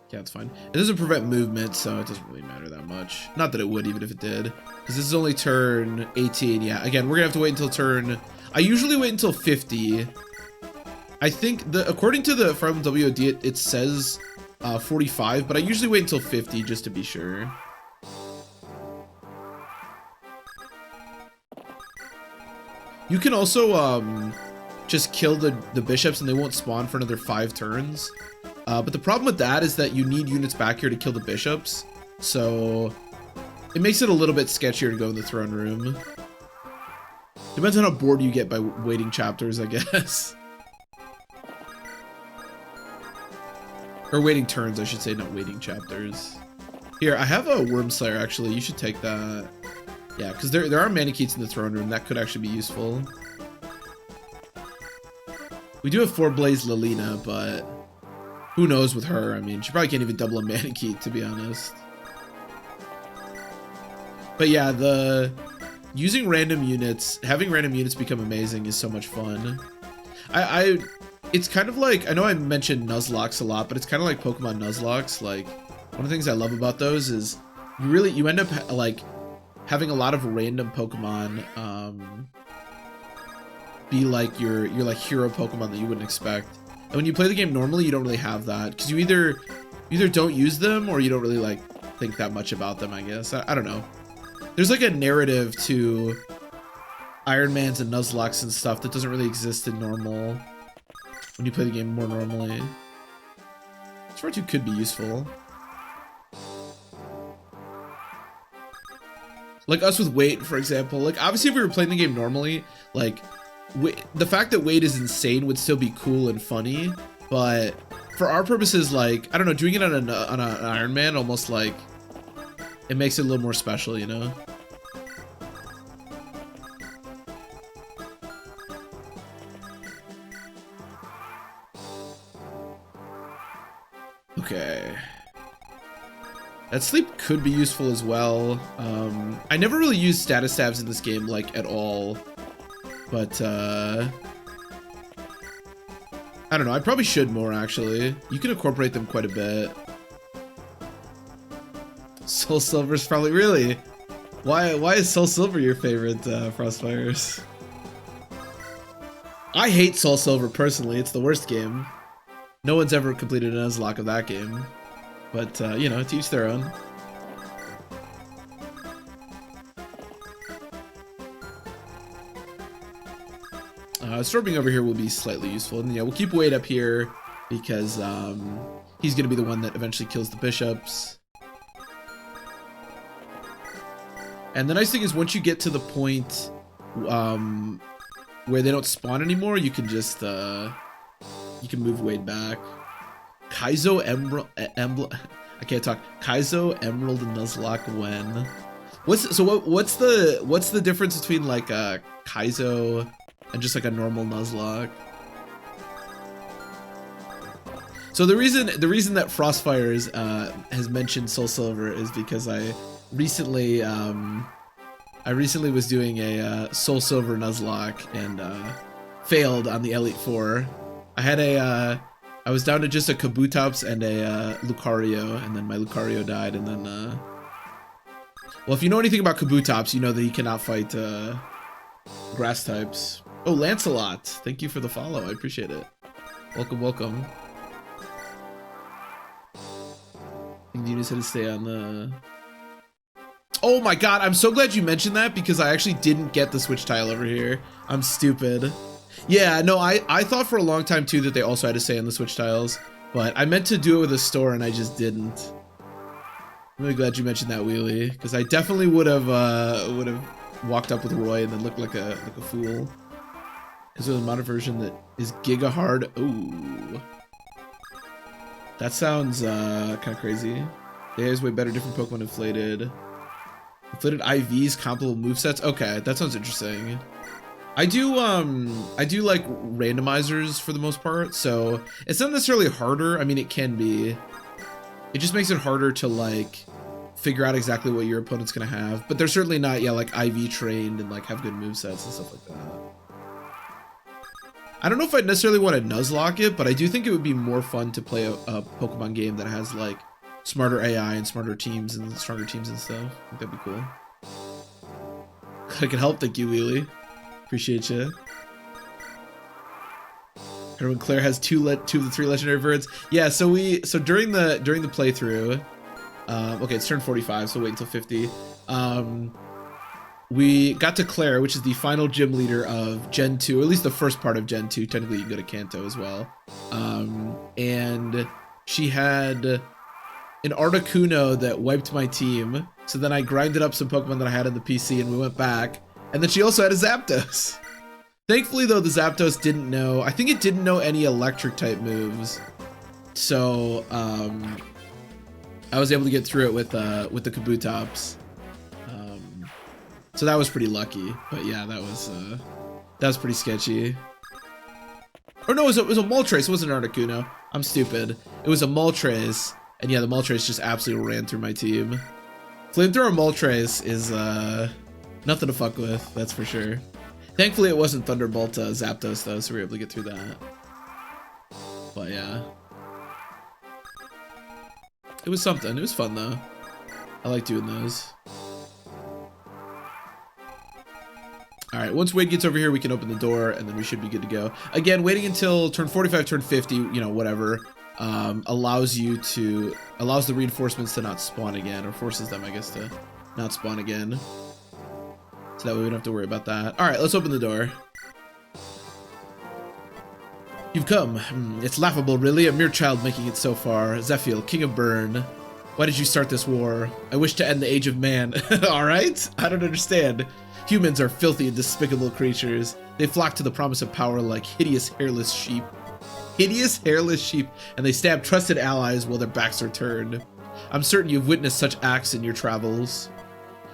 Speaker 1: Yeah, it's fine. It doesn't prevent movement, so it doesn't really matter that much. Not that it would, even if it did. Because this is only turn 18, yeah. Again, we're gonna have to wait until turn... I usually wait until 50. I think, according to the Fire Emblem WOD, it says 45, but I usually wait until 50 just to be sure. You can also just kill the bishops and they won't spawn for another 5 turns. But the problem with that is that you need units back here to kill the bishops. So it makes it a little bit sketchier to go in the throne room. Depends on how bored you get by waiting chapters, I guess. Or waiting turns, I should say, not waiting chapters. Here, I have a Worm Slayer, actually. You should take that. Yeah, because there are Manicheets in the throne room. That could actually be useful. We do have 4-Blaze Lilina, but who knows with her? I mean, she probably can't even double a Manicheet, to be honest. But yeah, using random units, having random units become amazing is so much fun. It's kind of like, I know I mentioned Nuzlocke a lot, but it's kind of like Pokemon Nuzlocke. Like, one of the things I love about those is you end up like having a lot of random Pokemon be like your like hero Pokemon that you wouldn't expect. And when you play the game normally, you don't really have that because you either don't use them or you don't really like think that much about them, I guess. I don't know. There's like a narrative to Iron Mans and Nuzlocke and stuff that doesn't really exist in normal. When you play the game more normally. Star 2 could be useful. Like us with Wait, for example. Like, obviously if we were playing the game normally, like, the fact that Wait is insane would still be cool and funny. But for our purposes, like, I don't know, doing it on an Iron Man almost like it makes it a little more special, you know? Okay. That sleep could be useful as well. I never really used status stabs in this game, like, at all. But, I don't know. I probably should more, actually. You can incorporate them quite a bit. Soul Silver's probably... Really? Why is Soul Silver your favorite, Frostfires? I hate Soul Silver, personally. It's the worst game. No one's ever completed an Nuzlocke of that game. But, you know, to each their own. Storming over here will be slightly useful. And yeah, we'll keep Wade up here because he's going to be the one that eventually kills the bishops. And the nice thing is once you get to the point where they don't spawn anymore, you can just you can move Wade back. Kaizo Emerald I can't talk. Kaizo Emerald Nuzlocke when? What's the difference between like Kaizo and just like a normal Nuzlocke? So the reason that Frostfires has mentioned Soul Silver is because I recently was doing a Soul Silver Nuzlocke and failed on the Elite Four. I was down to just a Kabutops and a Lucario, and then my Lucario died, and then well, if you know anything about Kabutops, you know that he cannot fight grass types. Oh, Lancelot, thank you for the follow. I appreciate it. Welcome, welcome. I think you just had to stay on the... Oh my god, I'm so glad you mentioned that because I actually didn't get the switch tile over here. I'm stupid. Yeah, no, I thought for a long time too that they also had to stay on the switch tiles, but I meant to do it with a store and I just didn't. I'm really glad you mentioned that, Wheelie, because I definitely would have walked up with Roy and then looked like a fool. Because there's a modded version that is giga hard. Ooh, that sounds kind of crazy. There's way better, different Pokemon inflated. Inflated IVs, comparable movesets. Okay, that sounds interesting. I do like randomizers for the most part, so it's not necessarily harder. I mean, it can be. It just makes it harder to like figure out exactly what your opponent's gonna have. But they're certainly not, yeah, like IV trained and like have good movesets and stuff like that. I don't know if I'd necessarily want to Nuzlocke it, but I do think it would be more fun to play a Pokemon game that has like smarter AI and smarter teams and stronger teams and stuff. I think that'd be cool. I can help, thank you, Wheelie. Appreciate you. Everyone, Claire has two of the 3 legendary birds. Yeah, so during the playthrough, okay, it's turn 45, so wait until 50. We got to Claire, which is the final gym leader of Gen 2, or at least the first part of Gen 2. Technically, you can go to Kanto as well. And she had an Articuno that wiped my team. So then I grinded up some Pokemon that I had in the PC, and we went back. And then she also had a Zapdos. Thankfully, though, the Zapdos didn't know. I think it didn't know any electric type moves. So I was able to get through it with the Kabutops. So that was pretty lucky. But yeah, that was pretty sketchy. Or no, it was a Moltres. It wasn't an Articuno. I'm stupid. It was a Moltres. And yeah, the Moltres just absolutely ran through my team. Flamethrower Moltres is nothing to fuck with, that's for sure. Thankfully, it wasn't Thunderbolt Zapdos, though, so we were able to get through that. But yeah. It was something. It was fun, though. I like doing those. Alright, once Wade gets over here, we can open the door, and then we should be good to go. Again, waiting until turn 45, turn 50, you know, whatever, allows the reinforcements to not spawn again, or forces them, I guess, to not spawn again. So that way we don't have to worry about that. Alright, let's open the door. You've come. It's laughable, really. A mere child making it so far. Zephiel, King of Burn. Why did you start this war? I wish to end the age of man. Alright? I don't understand. Humans are filthy and despicable creatures. They flock to the promise of power like hideous hairless sheep. Hideous hairless sheep, and they stab trusted allies while their backs are turned. I'm certain you've witnessed such acts in your travels.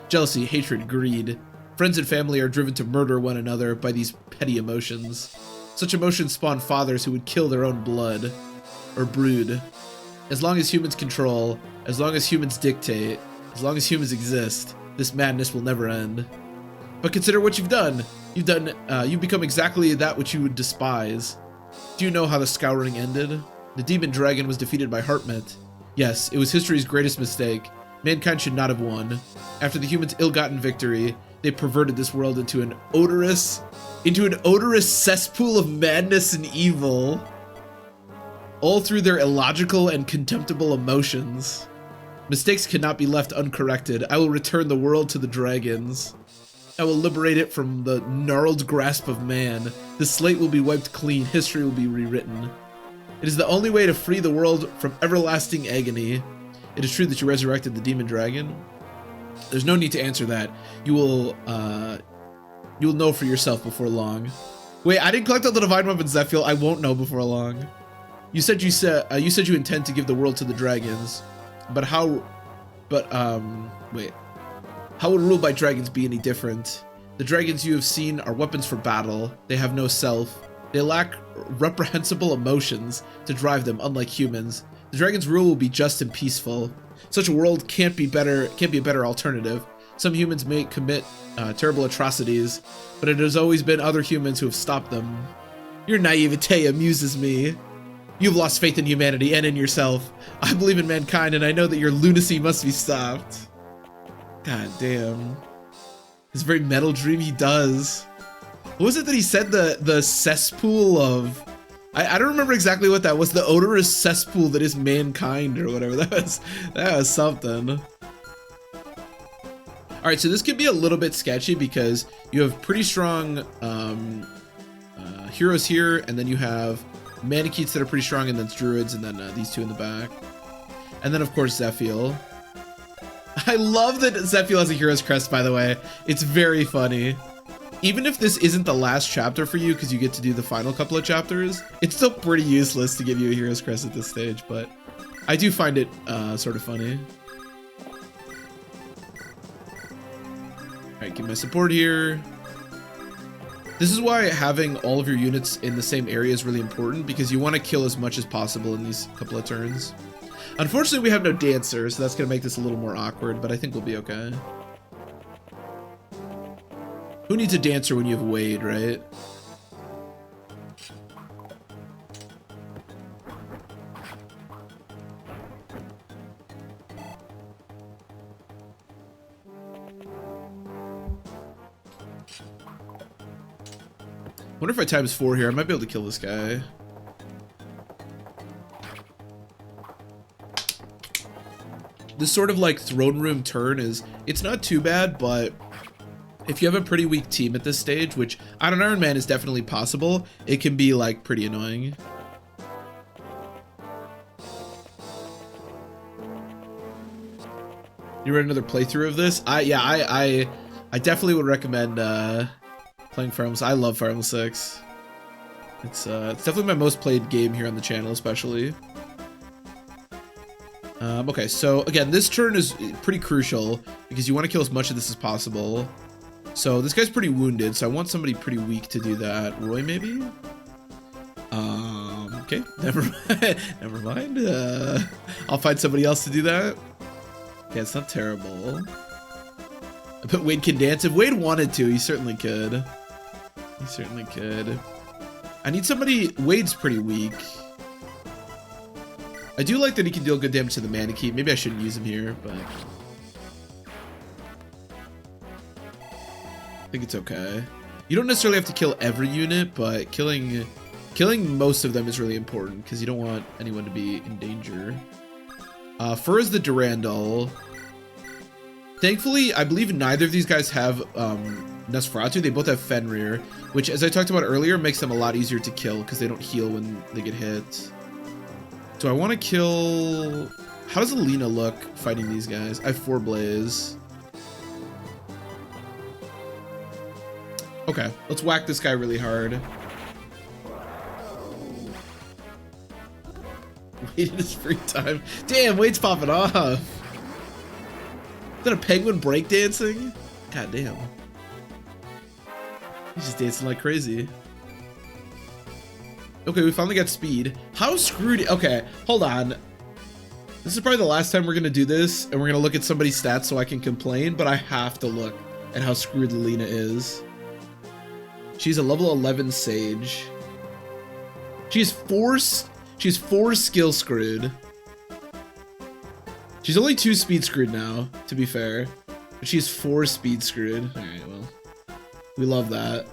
Speaker 1: Jealousy, hatred, greed. Friends and family are driven to murder one another by these petty emotions. Such emotions spawn fathers who would kill their own blood. Or brood. As long as humans control, as long as humans dictate, as long as humans exist, this madness will never end. But consider what you've done. You've become exactly that which you would despise. Do you know how the scouring ended? The demon dragon was defeated by Heartmet. Yes, it was history's greatest mistake. Mankind should not have won. After the humans' ill-gotten victory, they perverted this world into an odorous cesspool of madness and evil. All through their illogical and contemptible emotions. Mistakes cannot be left uncorrected. I will return the world to the dragons. I will liberate it from the gnarled grasp of man. The slate will be wiped clean. History will be rewritten. It is the only way to free the world from everlasting agony. It is true that you resurrected the demon dragon. There's no need to answer that. You will know for yourself before long. Wait, I didn't collect all the divine weapons, Zephiel. I won't know before long. You said you intend to give the world to the dragons, but wait. How would rule by dragons be any different? The dragons you have seen are weapons for battle. They have no self. They lack reprehensible emotions to drive them, unlike humans. The dragon's rule will be just and peaceful. Such a world can't be a better alternative. Some humans may commit terrible atrocities, but it has always been other humans who have stopped them. Your naivete amuses me. You've lost faith in humanity and in yourself. I believe in mankind, and I know that your lunacy must be stopped. God damn. His very metal dream he does. What was it that he said? The cesspool of... I don't remember exactly what that was. The odorous cesspool that is mankind or whatever. That was something. Alright, so this could be a little bit sketchy because you have pretty strong heroes here, and then you have Manicheets that are pretty strong, and then druids, and then these two in the back. And then, of course, Zephiel. I love that Zephiel has a hero's crest, by the way. It's very funny. Even if this isn't the last chapter for you, because you get to do the final couple of chapters, it's still pretty useless to give you a hero's crest at this stage, but I do find it sort of funny. Alright, give my support here. This is why having all of your units in the same area is really important, because you want to kill as much as possible in these couple of turns. Unfortunately, we have no dancer, so that's going to make this a little more awkward, but I think we'll be okay. Who needs a dancer when you have Wade, right? Wonder if I times 4 here, I might be able to kill this guy. This sort of like throne room turn it's not too bad, but if you have a pretty weak team at this stage, which on an Iron Man is definitely possible, it can be like pretty annoying. You read another playthrough of this? I definitely would recommend playing Fire Emblem. I love Fire Emblem 6. It's definitely my most played game here on the channel, especially. Okay, so again, this turn is pretty crucial because you want to kill as much of this as possible. So this guy's pretty wounded, so I want somebody pretty weak to do that. Roy, maybe? Okay, never mind. I'll find somebody else to do that. Okay, it's not terrible. But Wade can dance. If Wade wanted to, he certainly could. He certainly could. I need somebody... Wade's pretty weak. I do like that he can deal good damage to the Manicheet. Maybe I shouldn't use him here, but... I think it's okay. You don't necessarily have to kill every unit, but killing most of them is really important because you don't want anyone to be in danger. Fur is the Durandal. Thankfully, I believe neither of these guys have Nosferatu. They both have Fenrir, which, as I talked about earlier, makes them a lot easier to kill because they don't heal when they get hit. Do I want to kill... How does Alina look fighting these guys? I have 4 Blaze. Okay, let's whack this guy really hard. Wade in his free time. Damn, Wade's popping off. Is that a penguin breakdancing? God damn. He's just dancing like crazy. Okay, we finally got speed. How screwed? Okay, hold on. This is probably the last time we're gonna do this, and we're gonna look at somebody's stats so I can complain, but I have to look at how screwed Lena is. She's a level 11 sage. She's four skill screwed. She's only 2 speed screwed now, to be fair. But she's 4 speed screwed. Alright, well. We love that.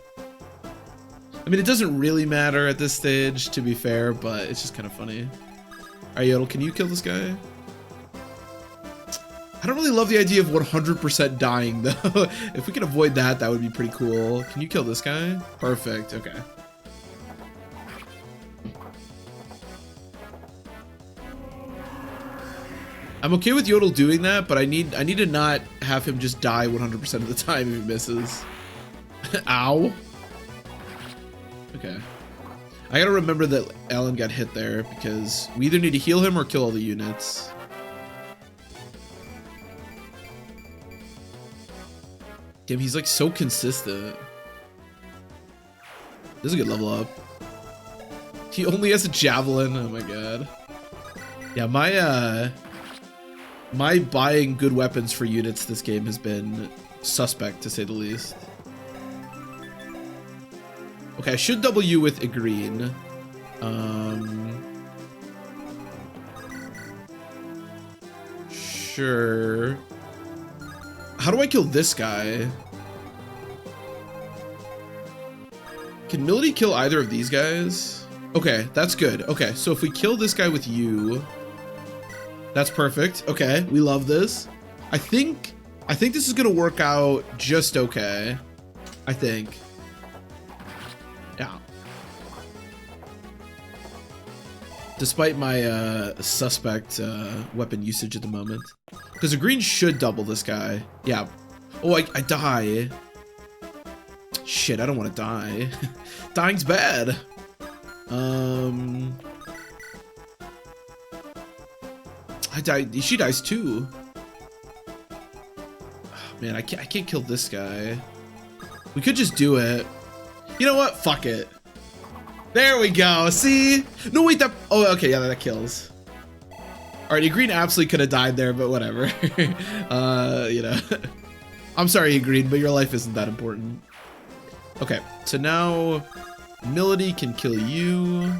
Speaker 1: I mean, it doesn't really matter at this stage, to be fair, but it's just kind of funny. Alright, Yodel, can you kill this guy? I don't really love the idea of 100% dying, though. If we can avoid that, that would be pretty cool. Can you kill this guy? Perfect, okay. I'm okay with Yodel doing that, but I need to not have him just die 100% of the time if he misses. Ow. Okay. I gotta remember that Alan got hit there because we either need to heal him or kill all the units. Damn, he's like so consistent. This is a good level up. He only has a javelin. Oh my god. Yeah, my buying good weapons for units this game has been suspect, to say the least. Okay, I should W with a green. Sure. How do I kill this guy? Can Milady kill either of these guys? Okay, that's good. Okay, so if we kill this guy with you, that's perfect. Okay, we love this. I think this is gonna work out just okay. I think. Yeah. Despite my suspect weapon usage at the moment. Because a green should double this guy. Yeah. Oh, I die. Shit, I don't want to die. Dying's bad. I died. She dies too. Oh, man, I can't kill this guy. We could just do it. You know what? Fuck it. There we go. See? No, wait. That. Oh, okay. Yeah, that kills. Alright, Green absolutely could have died there, but whatever. You know. I'm sorry, Green, but your life isn't that important. Okay, so now Milady can kill you.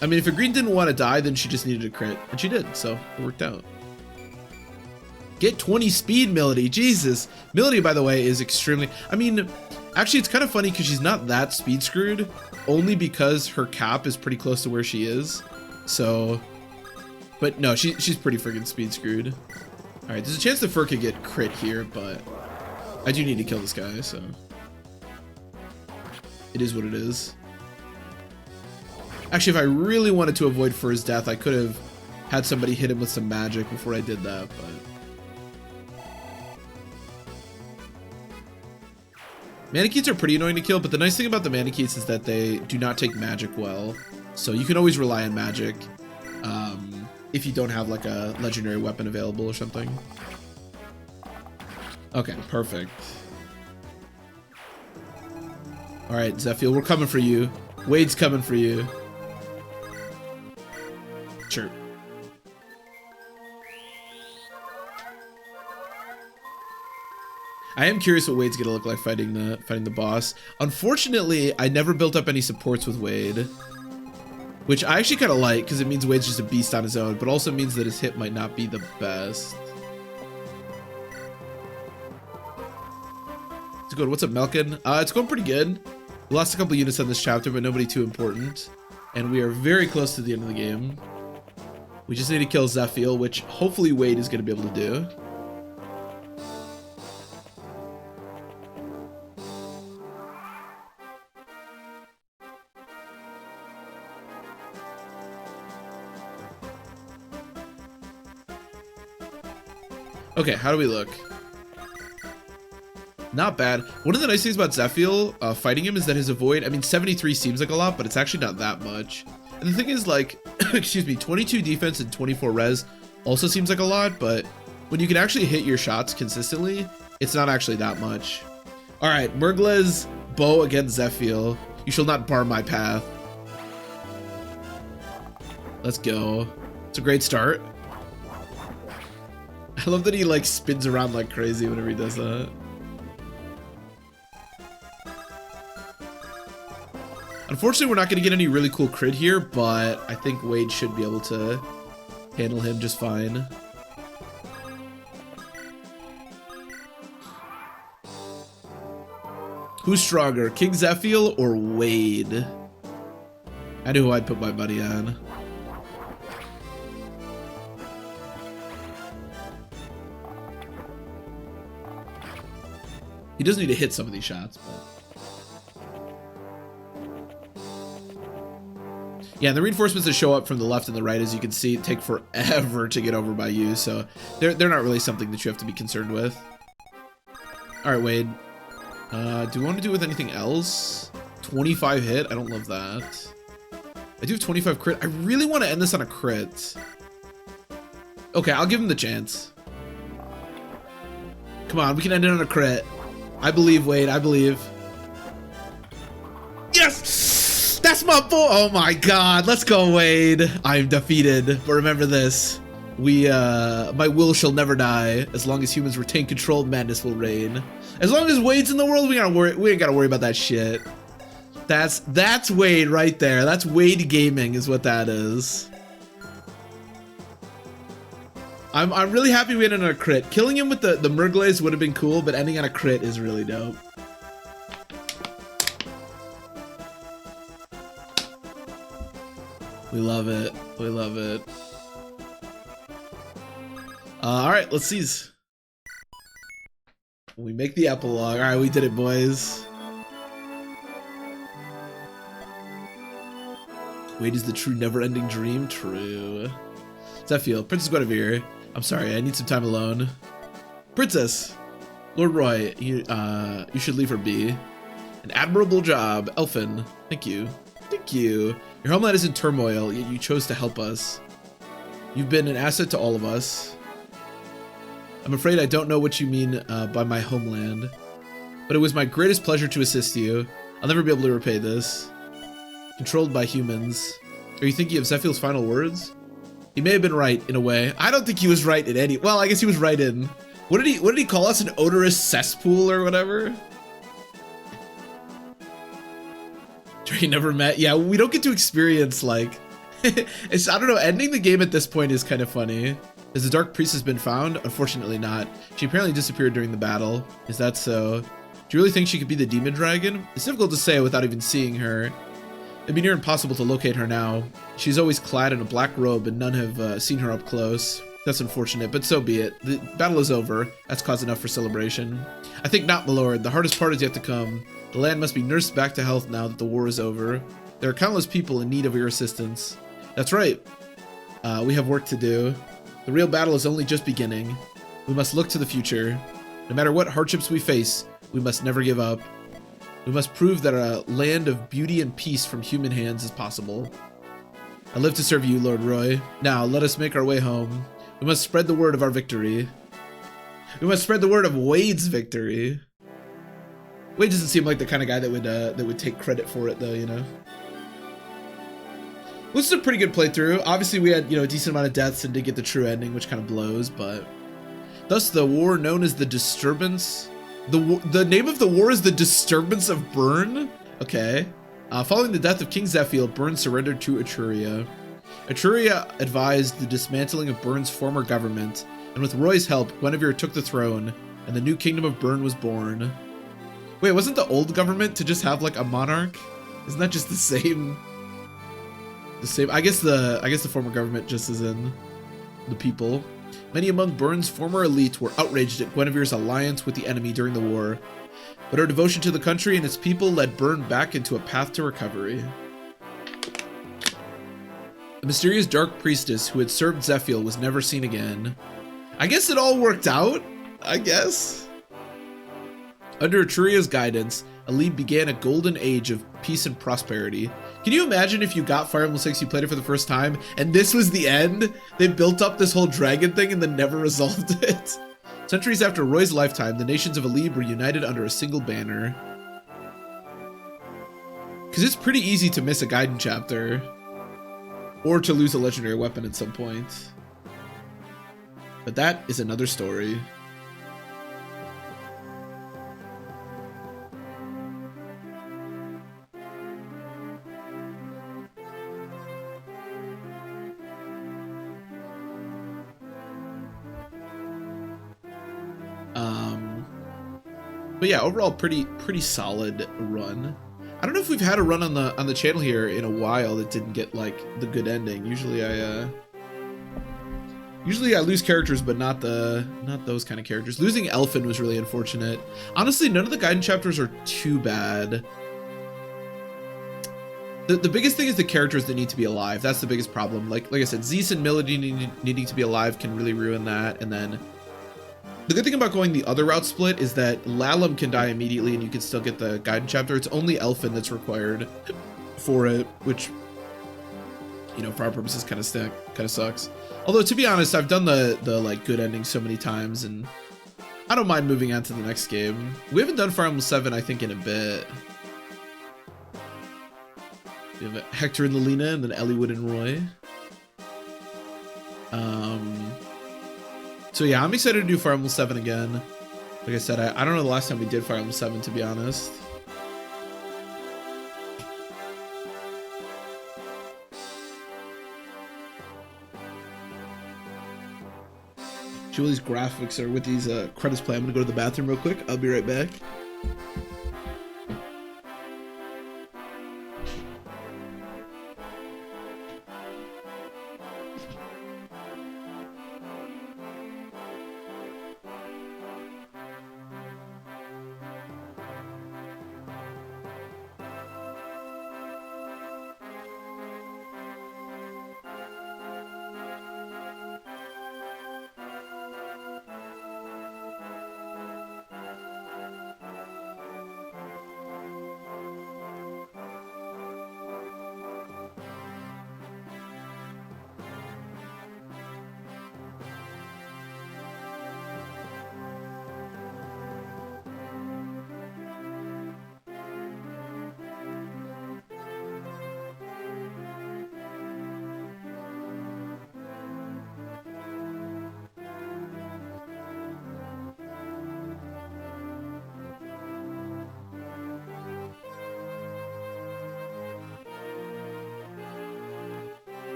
Speaker 1: I mean, if a green didn't want to die, then she just needed a crit, and she did, so it worked out. Get 20 speed, Milady. Jesus. Milady, by the way, is extremely... I mean, actually, it's kind of funny because she's not that speed screwed, only because her cap is pretty close to where she is. So... But no, she's pretty freaking speed screwed. Alright, there's a chance the Fur could get crit here, but... I do need to kill this guy, so... It is what it is. Actually, if I really wanted to avoid Fur's death, I could have had somebody hit him with some magic before I did that, but... Mannequins are pretty annoying to kill, but the nice thing about the mannequins is that they do not take magic well. So you can always rely on magic if you don't have like a legendary weapon available or something. Okay, perfect. All right, Zephiel, we're coming for you. Wade's coming for you. Sure. I am curious what Wade's gonna look like fighting the boss. Unfortunately, I never built up any supports with Wade, which I actually kind of like because it means Wade's just a beast on his own, but also means that his hit might not be the best. It's good. What's up, Melkin? It's going pretty good. We lost a couple units on this chapter, but nobody too important, and we are very close to the end of the game. We just need to kill Zephiel, which hopefully Wade is going to be able to do. Okay, how do we look? Not bad. One of the nice things about Zephiel fighting him is that his avoid, I mean, 73 seems like a lot, but it's actually not that much. And the thing is, like, excuse me, 22 defense and 24 res also seems like a lot, but when you can actually hit your shots consistently, it's not actually that much. All right, Murgle's bow against Zephiel. You shall not bar my path. Let's go. It's a great start. I love that he like spins around like crazy whenever he does that. Unfortunately, we're not going to get any really cool crit here, but I think Wade should be able to handle him just fine. Who's stronger, King Zephiel or Wade? I knew who I'd put my money on. He does need to hit some of these shots, but... Yeah, and the reinforcements that show up from the left and the right, as you can see, take forever to get over by you, so they're not really something that you have to be concerned with. All right, Wade. Do we want to do with anything else? 25 hit? I don't love that. I do have 25 crit. I really want to end this on a crit. Okay, I'll give him the chance. Come on, we can end it on a crit. I believe, Wade. I believe. Yes! That's my boy! Oh my god. Let's go, Wade. I'm defeated. But remember this. My will shall never die. As long as humans retain control, madness will reign. As long as Wade's in the world, we ain't gotta worry about that shit. That's Wade right there. That's Wade gaming is what that is. I'm really happy we ended on a crit. Killing him with the Murgles would have been cool, but ending on a crit is really dope. We love it. We love it. All right, let's see. We make the epilogue. All right, we did it, boys. Wait, is the true never-ending dream true? Zephiel, Princess Guinevere. I'm sorry, I need some time alone. Princess! Lord Roy, you should leave her be. An admirable job, Elfin. Thank you. Thank you. Your homeland is in turmoil, yet you chose to help us. You've been an asset to all of us. I'm afraid I don't know what you mean by my homeland, but it was my greatest pleasure to assist you. I'll never be able to repay this. Controlled by humans. Are you thinking of Zephiel's final words? He may have been right in a way. I don't think he was right in any. Well, I guess he was right in. What did he call us? An odorous cesspool or whatever? We never met. Yeah, we don't get to experience like. It's, I don't know. Ending the game at this point is kind of funny. Has the Dark Priestess been found? Unfortunately not. She apparently disappeared during the battle. Is that so? Do you really think she could be the demon dragon? It's difficult to say without even seeing her. It'd be near impossible to locate her now. She's always clad in a black robe and none have seen her up close. That's unfortunate, but so be it. The battle is over. That's cause enough for celebration. I think not, my lord. The hardest part is yet to come. The land must be nursed back to health now that the war is over. There are countless people in need of your assistance. That's right. We have work to do. The real battle is only just beginning. We must look to the future. No matter what hardships we face, we must never give up. We must prove that a land of beauty and peace from human hands is possible. I live to serve you, Lord Roy. Now, let us make our way home. We must spread the word of our victory. We must spread the word of Wade's victory. Wade doesn't seem like the kind of guy that would take credit for it, though, you know? This is a pretty good playthrough. Obviously, we had, a decent amount of deaths and did get the true ending, which kind of blows, but... Thus, the war known as the Disturbance... The name of the war is the Disturbance of Bern? Okay. Following the death of King Zephiel, Bern surrendered to Etruria. Etruria advised the dismantling of Bern's former government, and with Roy's help, Guinevere took the throne, and the new kingdom of Bern was born. Wait, wasn't the old government to just have, like, a monarch? Isn't that just the same... I guess the former government just is in the people. Many among Bern's former elite were outraged at Guinevere's alliance with the enemy during the war, but her devotion to the country and its people led Bern back into a path to recovery. The mysterious Dark Priestess who had served Zephiel was never seen again. I guess it all worked out, I guess. Under Etruria's guidance, Alib began a golden age of peace and prosperity. Can you imagine if you got Fire Emblem 6, you played it for the first time, and this was the end? They built up this whole dragon thing and then never resolved it. Centuries after Roy's lifetime, the nations of Alib were united under a single banner. Because it's pretty easy to miss a Gaiden chapter. Or to lose a legendary weapon at some point. But that is another story. But yeah, overall pretty solid run. I don't know if we've had a run on the channel here in a while that didn't get like the good ending. Usually I lose characters, but not those kind of characters. Losing Elfin was really unfortunate. Honestly, none of the Gaiden chapters are too bad. The biggest thing is the characters that need to be alive. That's the biggest problem. Like I said, Zeus and Milady needing to be alive can really ruin that. And then the good thing about going the other route split is that Lalum can die immediately and you can still get the Gaiden chapter. It's only Elfin that's required for it, which, you know, for our purposes kind of sucks. Although, to be honest, I've done the like good ending so many times and I don't mind moving on to the next game. We haven't done Fire Emblem 7, I think, in a bit. We have Hector and Lelina and then Eliwood and Roy. So yeah, I'm excited to do Fire Emblem 7 again. Like I said, I don't know the last time we did Fire Emblem 7, to be honest. Julie's graphics are with these credits play. I'm gonna go to the bathroom real quick. I'll be right back.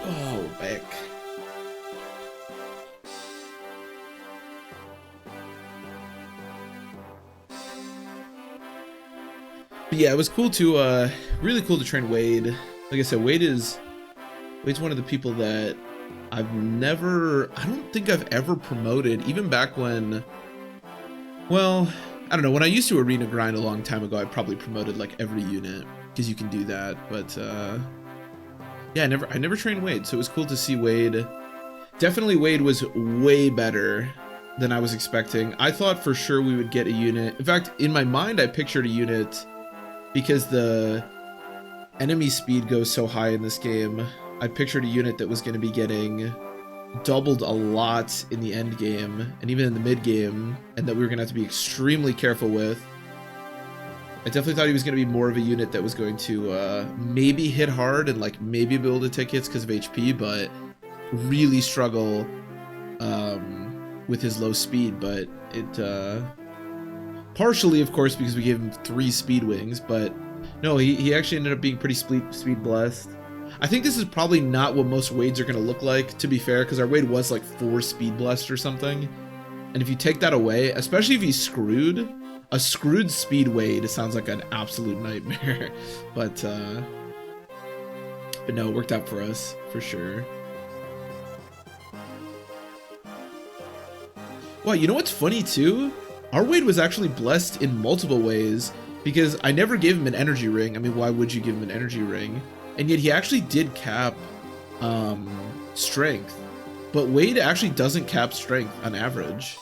Speaker 1: Oh, back. But yeah, it was cool to, really cool to train Wade. Like I said, Wade's one of the people that I don't think I've ever promoted, even back when, well, I don't know, when I used to arena grind a long time ago, I probably promoted like every unit, because you can do that, but, yeah, I never trained Wade, so it was cool to see Wade. Definitely Wade was way better than I was expecting. I thought for sure we would get a unit. In fact, in my mind, I pictured a unit because the enemy speed goes so high in this game. I pictured a unit that was going to be getting doubled a lot in the end game and even in the mid game, and that we were going to have to be extremely careful with. I definitely thought he was going to be more of a unit that was going to maybe hit hard and like maybe be able to take hits because of HP, but really struggle with his low speed. But it partially, of course, because we gave him 3 speed wings, but no, he actually ended up being pretty speed blessed. I think this is probably not what most Wades are going to look like, to be fair, because our Wade was like 4 speed blessed or something. And if you take that away, especially if he's screwed, a screwed speed Wade sounds like an absolute nightmare. But no, it worked out for us, for sure. Wow, you know what's funny too? Our Wade was actually blessed in multiple ways, because I never gave him an energy ring. I mean, why would you give him an energy ring? And yet he actually did cap strength. But Wade actually doesn't cap strength on average.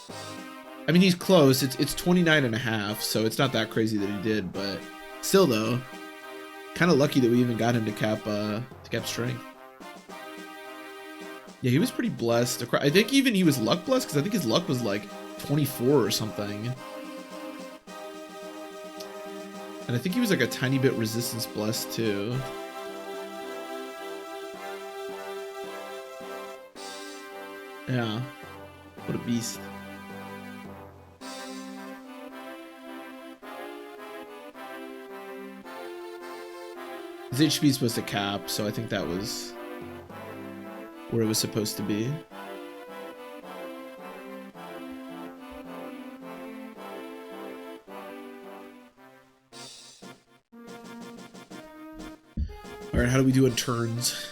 Speaker 1: I mean, he's close. It's 29.5, so it's not that crazy that he did, but still though, kind of lucky that we even got him to cap strength. Yeah, he was pretty blessed. I think even he was luck blessed, because I think his luck was like 24 or something. And I think he was like a tiny bit resistance blessed too. Yeah, what a beast. His HP is supposed to cap, so I think that was where it was supposed to be. Alright, how do we do in turns?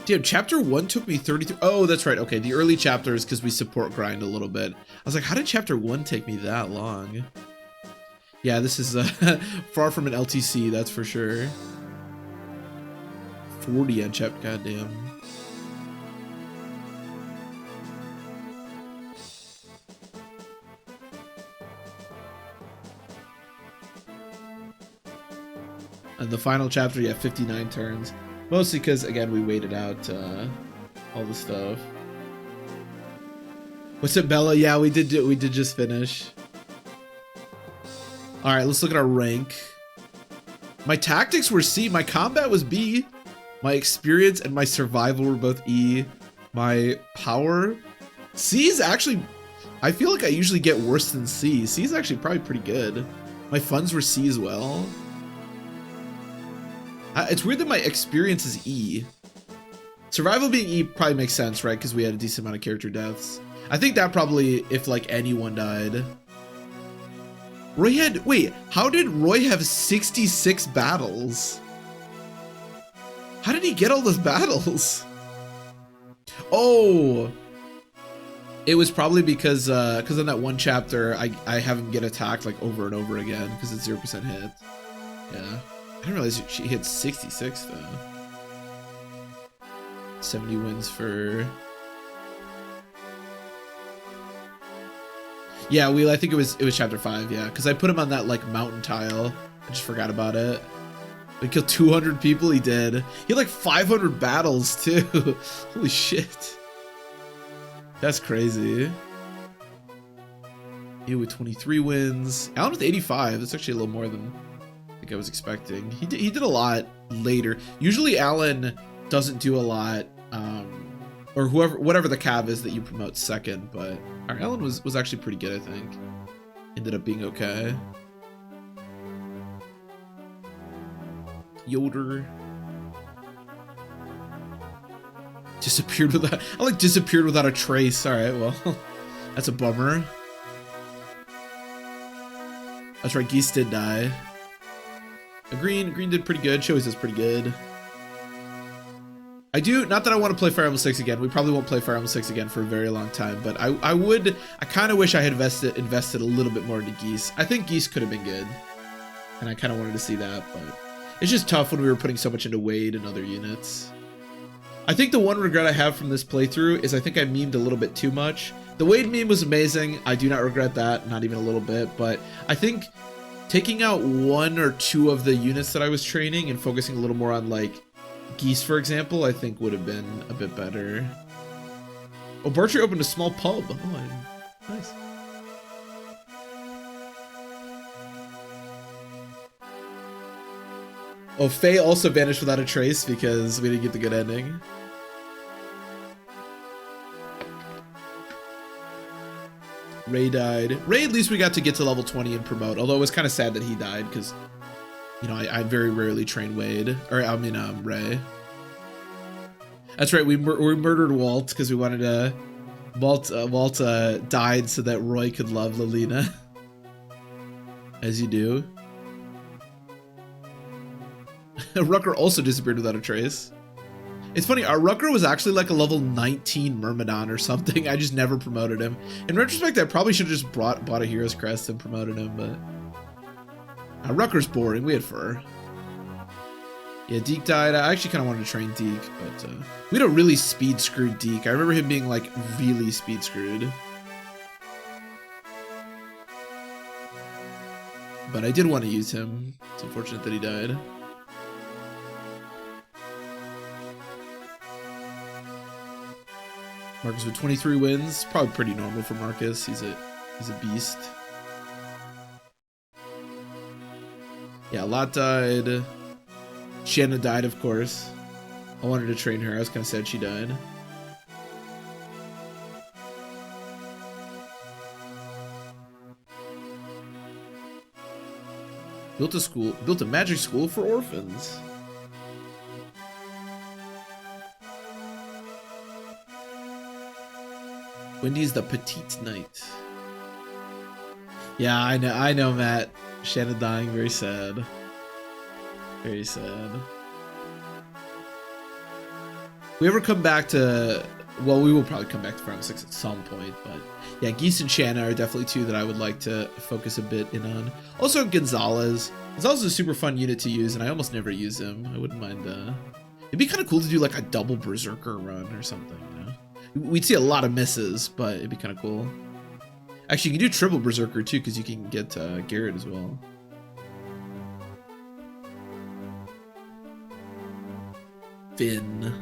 Speaker 1: Damn, chapter 1 took me 33. Oh, that's right. Okay, the early chapters, because we support grind a little bit. I was like, how did chapter 1 take me that long? Yeah, this is far from an LTC, that's for sure. 40 on chapter, goddamn. And the final chapter, yeah, 59 turns. Mostly because, again, we waited out all the stuff. What's up, Bella? Yeah, we did just finish. All right, let's look at our rank. My tactics were C. My combat was B. My experience and my survival were both E. My power, C is actually. I feel like I usually get worse than C. C is actually probably pretty good. My funds were C as well. It's weird that my experience is E. Survival being E probably makes sense, right? Because we had a decent amount of character deaths. I think that probably, if like anyone died. Roy had, wait, how did Roy have 66 battles? How did he get all those battles? Oh, it was probably because in that one chapter, I have him get attacked like over and over again because it's 0% hit. Yeah. I didn't realize she hit 66 though. 70 wins for. Yeah, I think it was chapter 5, yeah, because I put him on that like mountain tile. I just forgot about it. He killed 200 people. He did. He had like 500 battles too. Holy shit. That's crazy. You with 23 wins. Alan with 85. That's actually a little more than I was expecting. He did a lot later. Usually Alan doesn't do a lot, or whatever the cav is that you promote second, but our Alan was actually pretty good, I think. Ended up being okay. Yoder disappeared without. I like disappeared without a trace. All right, well, that's a bummer. That's right, Geese did die. Green did pretty good. Shows does pretty good. I do, not that I want to play Fire Emblem 6 again. We probably won't play Fire Emblem 6 again for a very long time, but I kind of wish I had invested a little bit more into Geese. I think Geese could have been good, and I kind of wanted to see that, but it's just tough when we were putting so much into Wade and other units. I think the one regret I have from this playthrough is I think I memed a little bit too much. The Wade meme was amazing. I do not regret that, not even a little bit, but I think taking out 1 or 2 of the units that I was training and focusing a little more on like Geese, for example, I think would have been a bit better. Oh, Bartrey opened a small pub. Oh, nice. Oh, Faye also vanished without a trace because we didn't get the good ending. Ray died. Ray, at least we got to get to level 20 and promote, although it was kind of sad that he died because, you know, I very rarely train Wade. Or, I mean, Ray. That's right, we murdered Walt because we wanted to... Walt died so that Roy could love Lilina. As you do. Rucker also disappeared without a trace. It's funny, our Rucker was actually like a level 19 Myrmidon or something. I just never promoted him. In retrospect, I probably should have just bought a Hero's Crest and promoted him, but... Rucker's boring, we had fur. Yeah, Deke died. I actually kind of wanted to train Deke, but we don't really speed screwed Deke. I remember him being like really speed screwed. But I did want to use him. It's unfortunate that he died. Marcus with 23 wins, probably pretty normal for Marcus. He's a beast. Yeah, Lot died. Shanna died, of course. I wanted to train her. I was kind of sad she died. Built a magic school for orphans. Wendy's the petite knight. Yeah, I know, Matt. Shanna dying, very sad. Very sad. We ever come back to... Well, we will probably come back to Fire Emblem 6 at some point, but... Yeah, Geese and Shanna are definitely two that I would like to focus a bit in on. Also, Gonzalez. Gonzalez is a super fun unit to use, and I almost never use him. I wouldn't mind... It'd be kind of cool to do, like, a double Berserker run or something, you know? We'd see a lot of misses, but it'd be kind of cool. Actually, you can do triple Berserker, too, because you can get Garrett as well. Finn.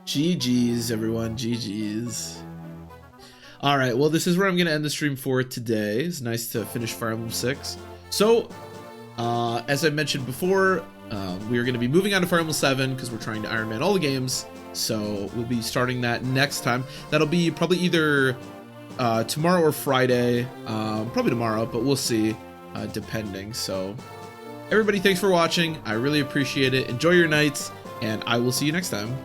Speaker 1: GG's, everyone. GG's. Alright, well, this is where I'm going to end the stream for today. It's nice to finish Fire Emblem 6. So, as I mentioned before, we are going to be moving on to Fire Emblem 7 because we're trying to Iron Man all the games. So, we'll be starting that next time. That'll be probably either tomorrow or Friday. Probably tomorrow, but we'll see, depending. So, everybody, thanks for watching. I really appreciate it. Enjoy your nights. And I will see you next time.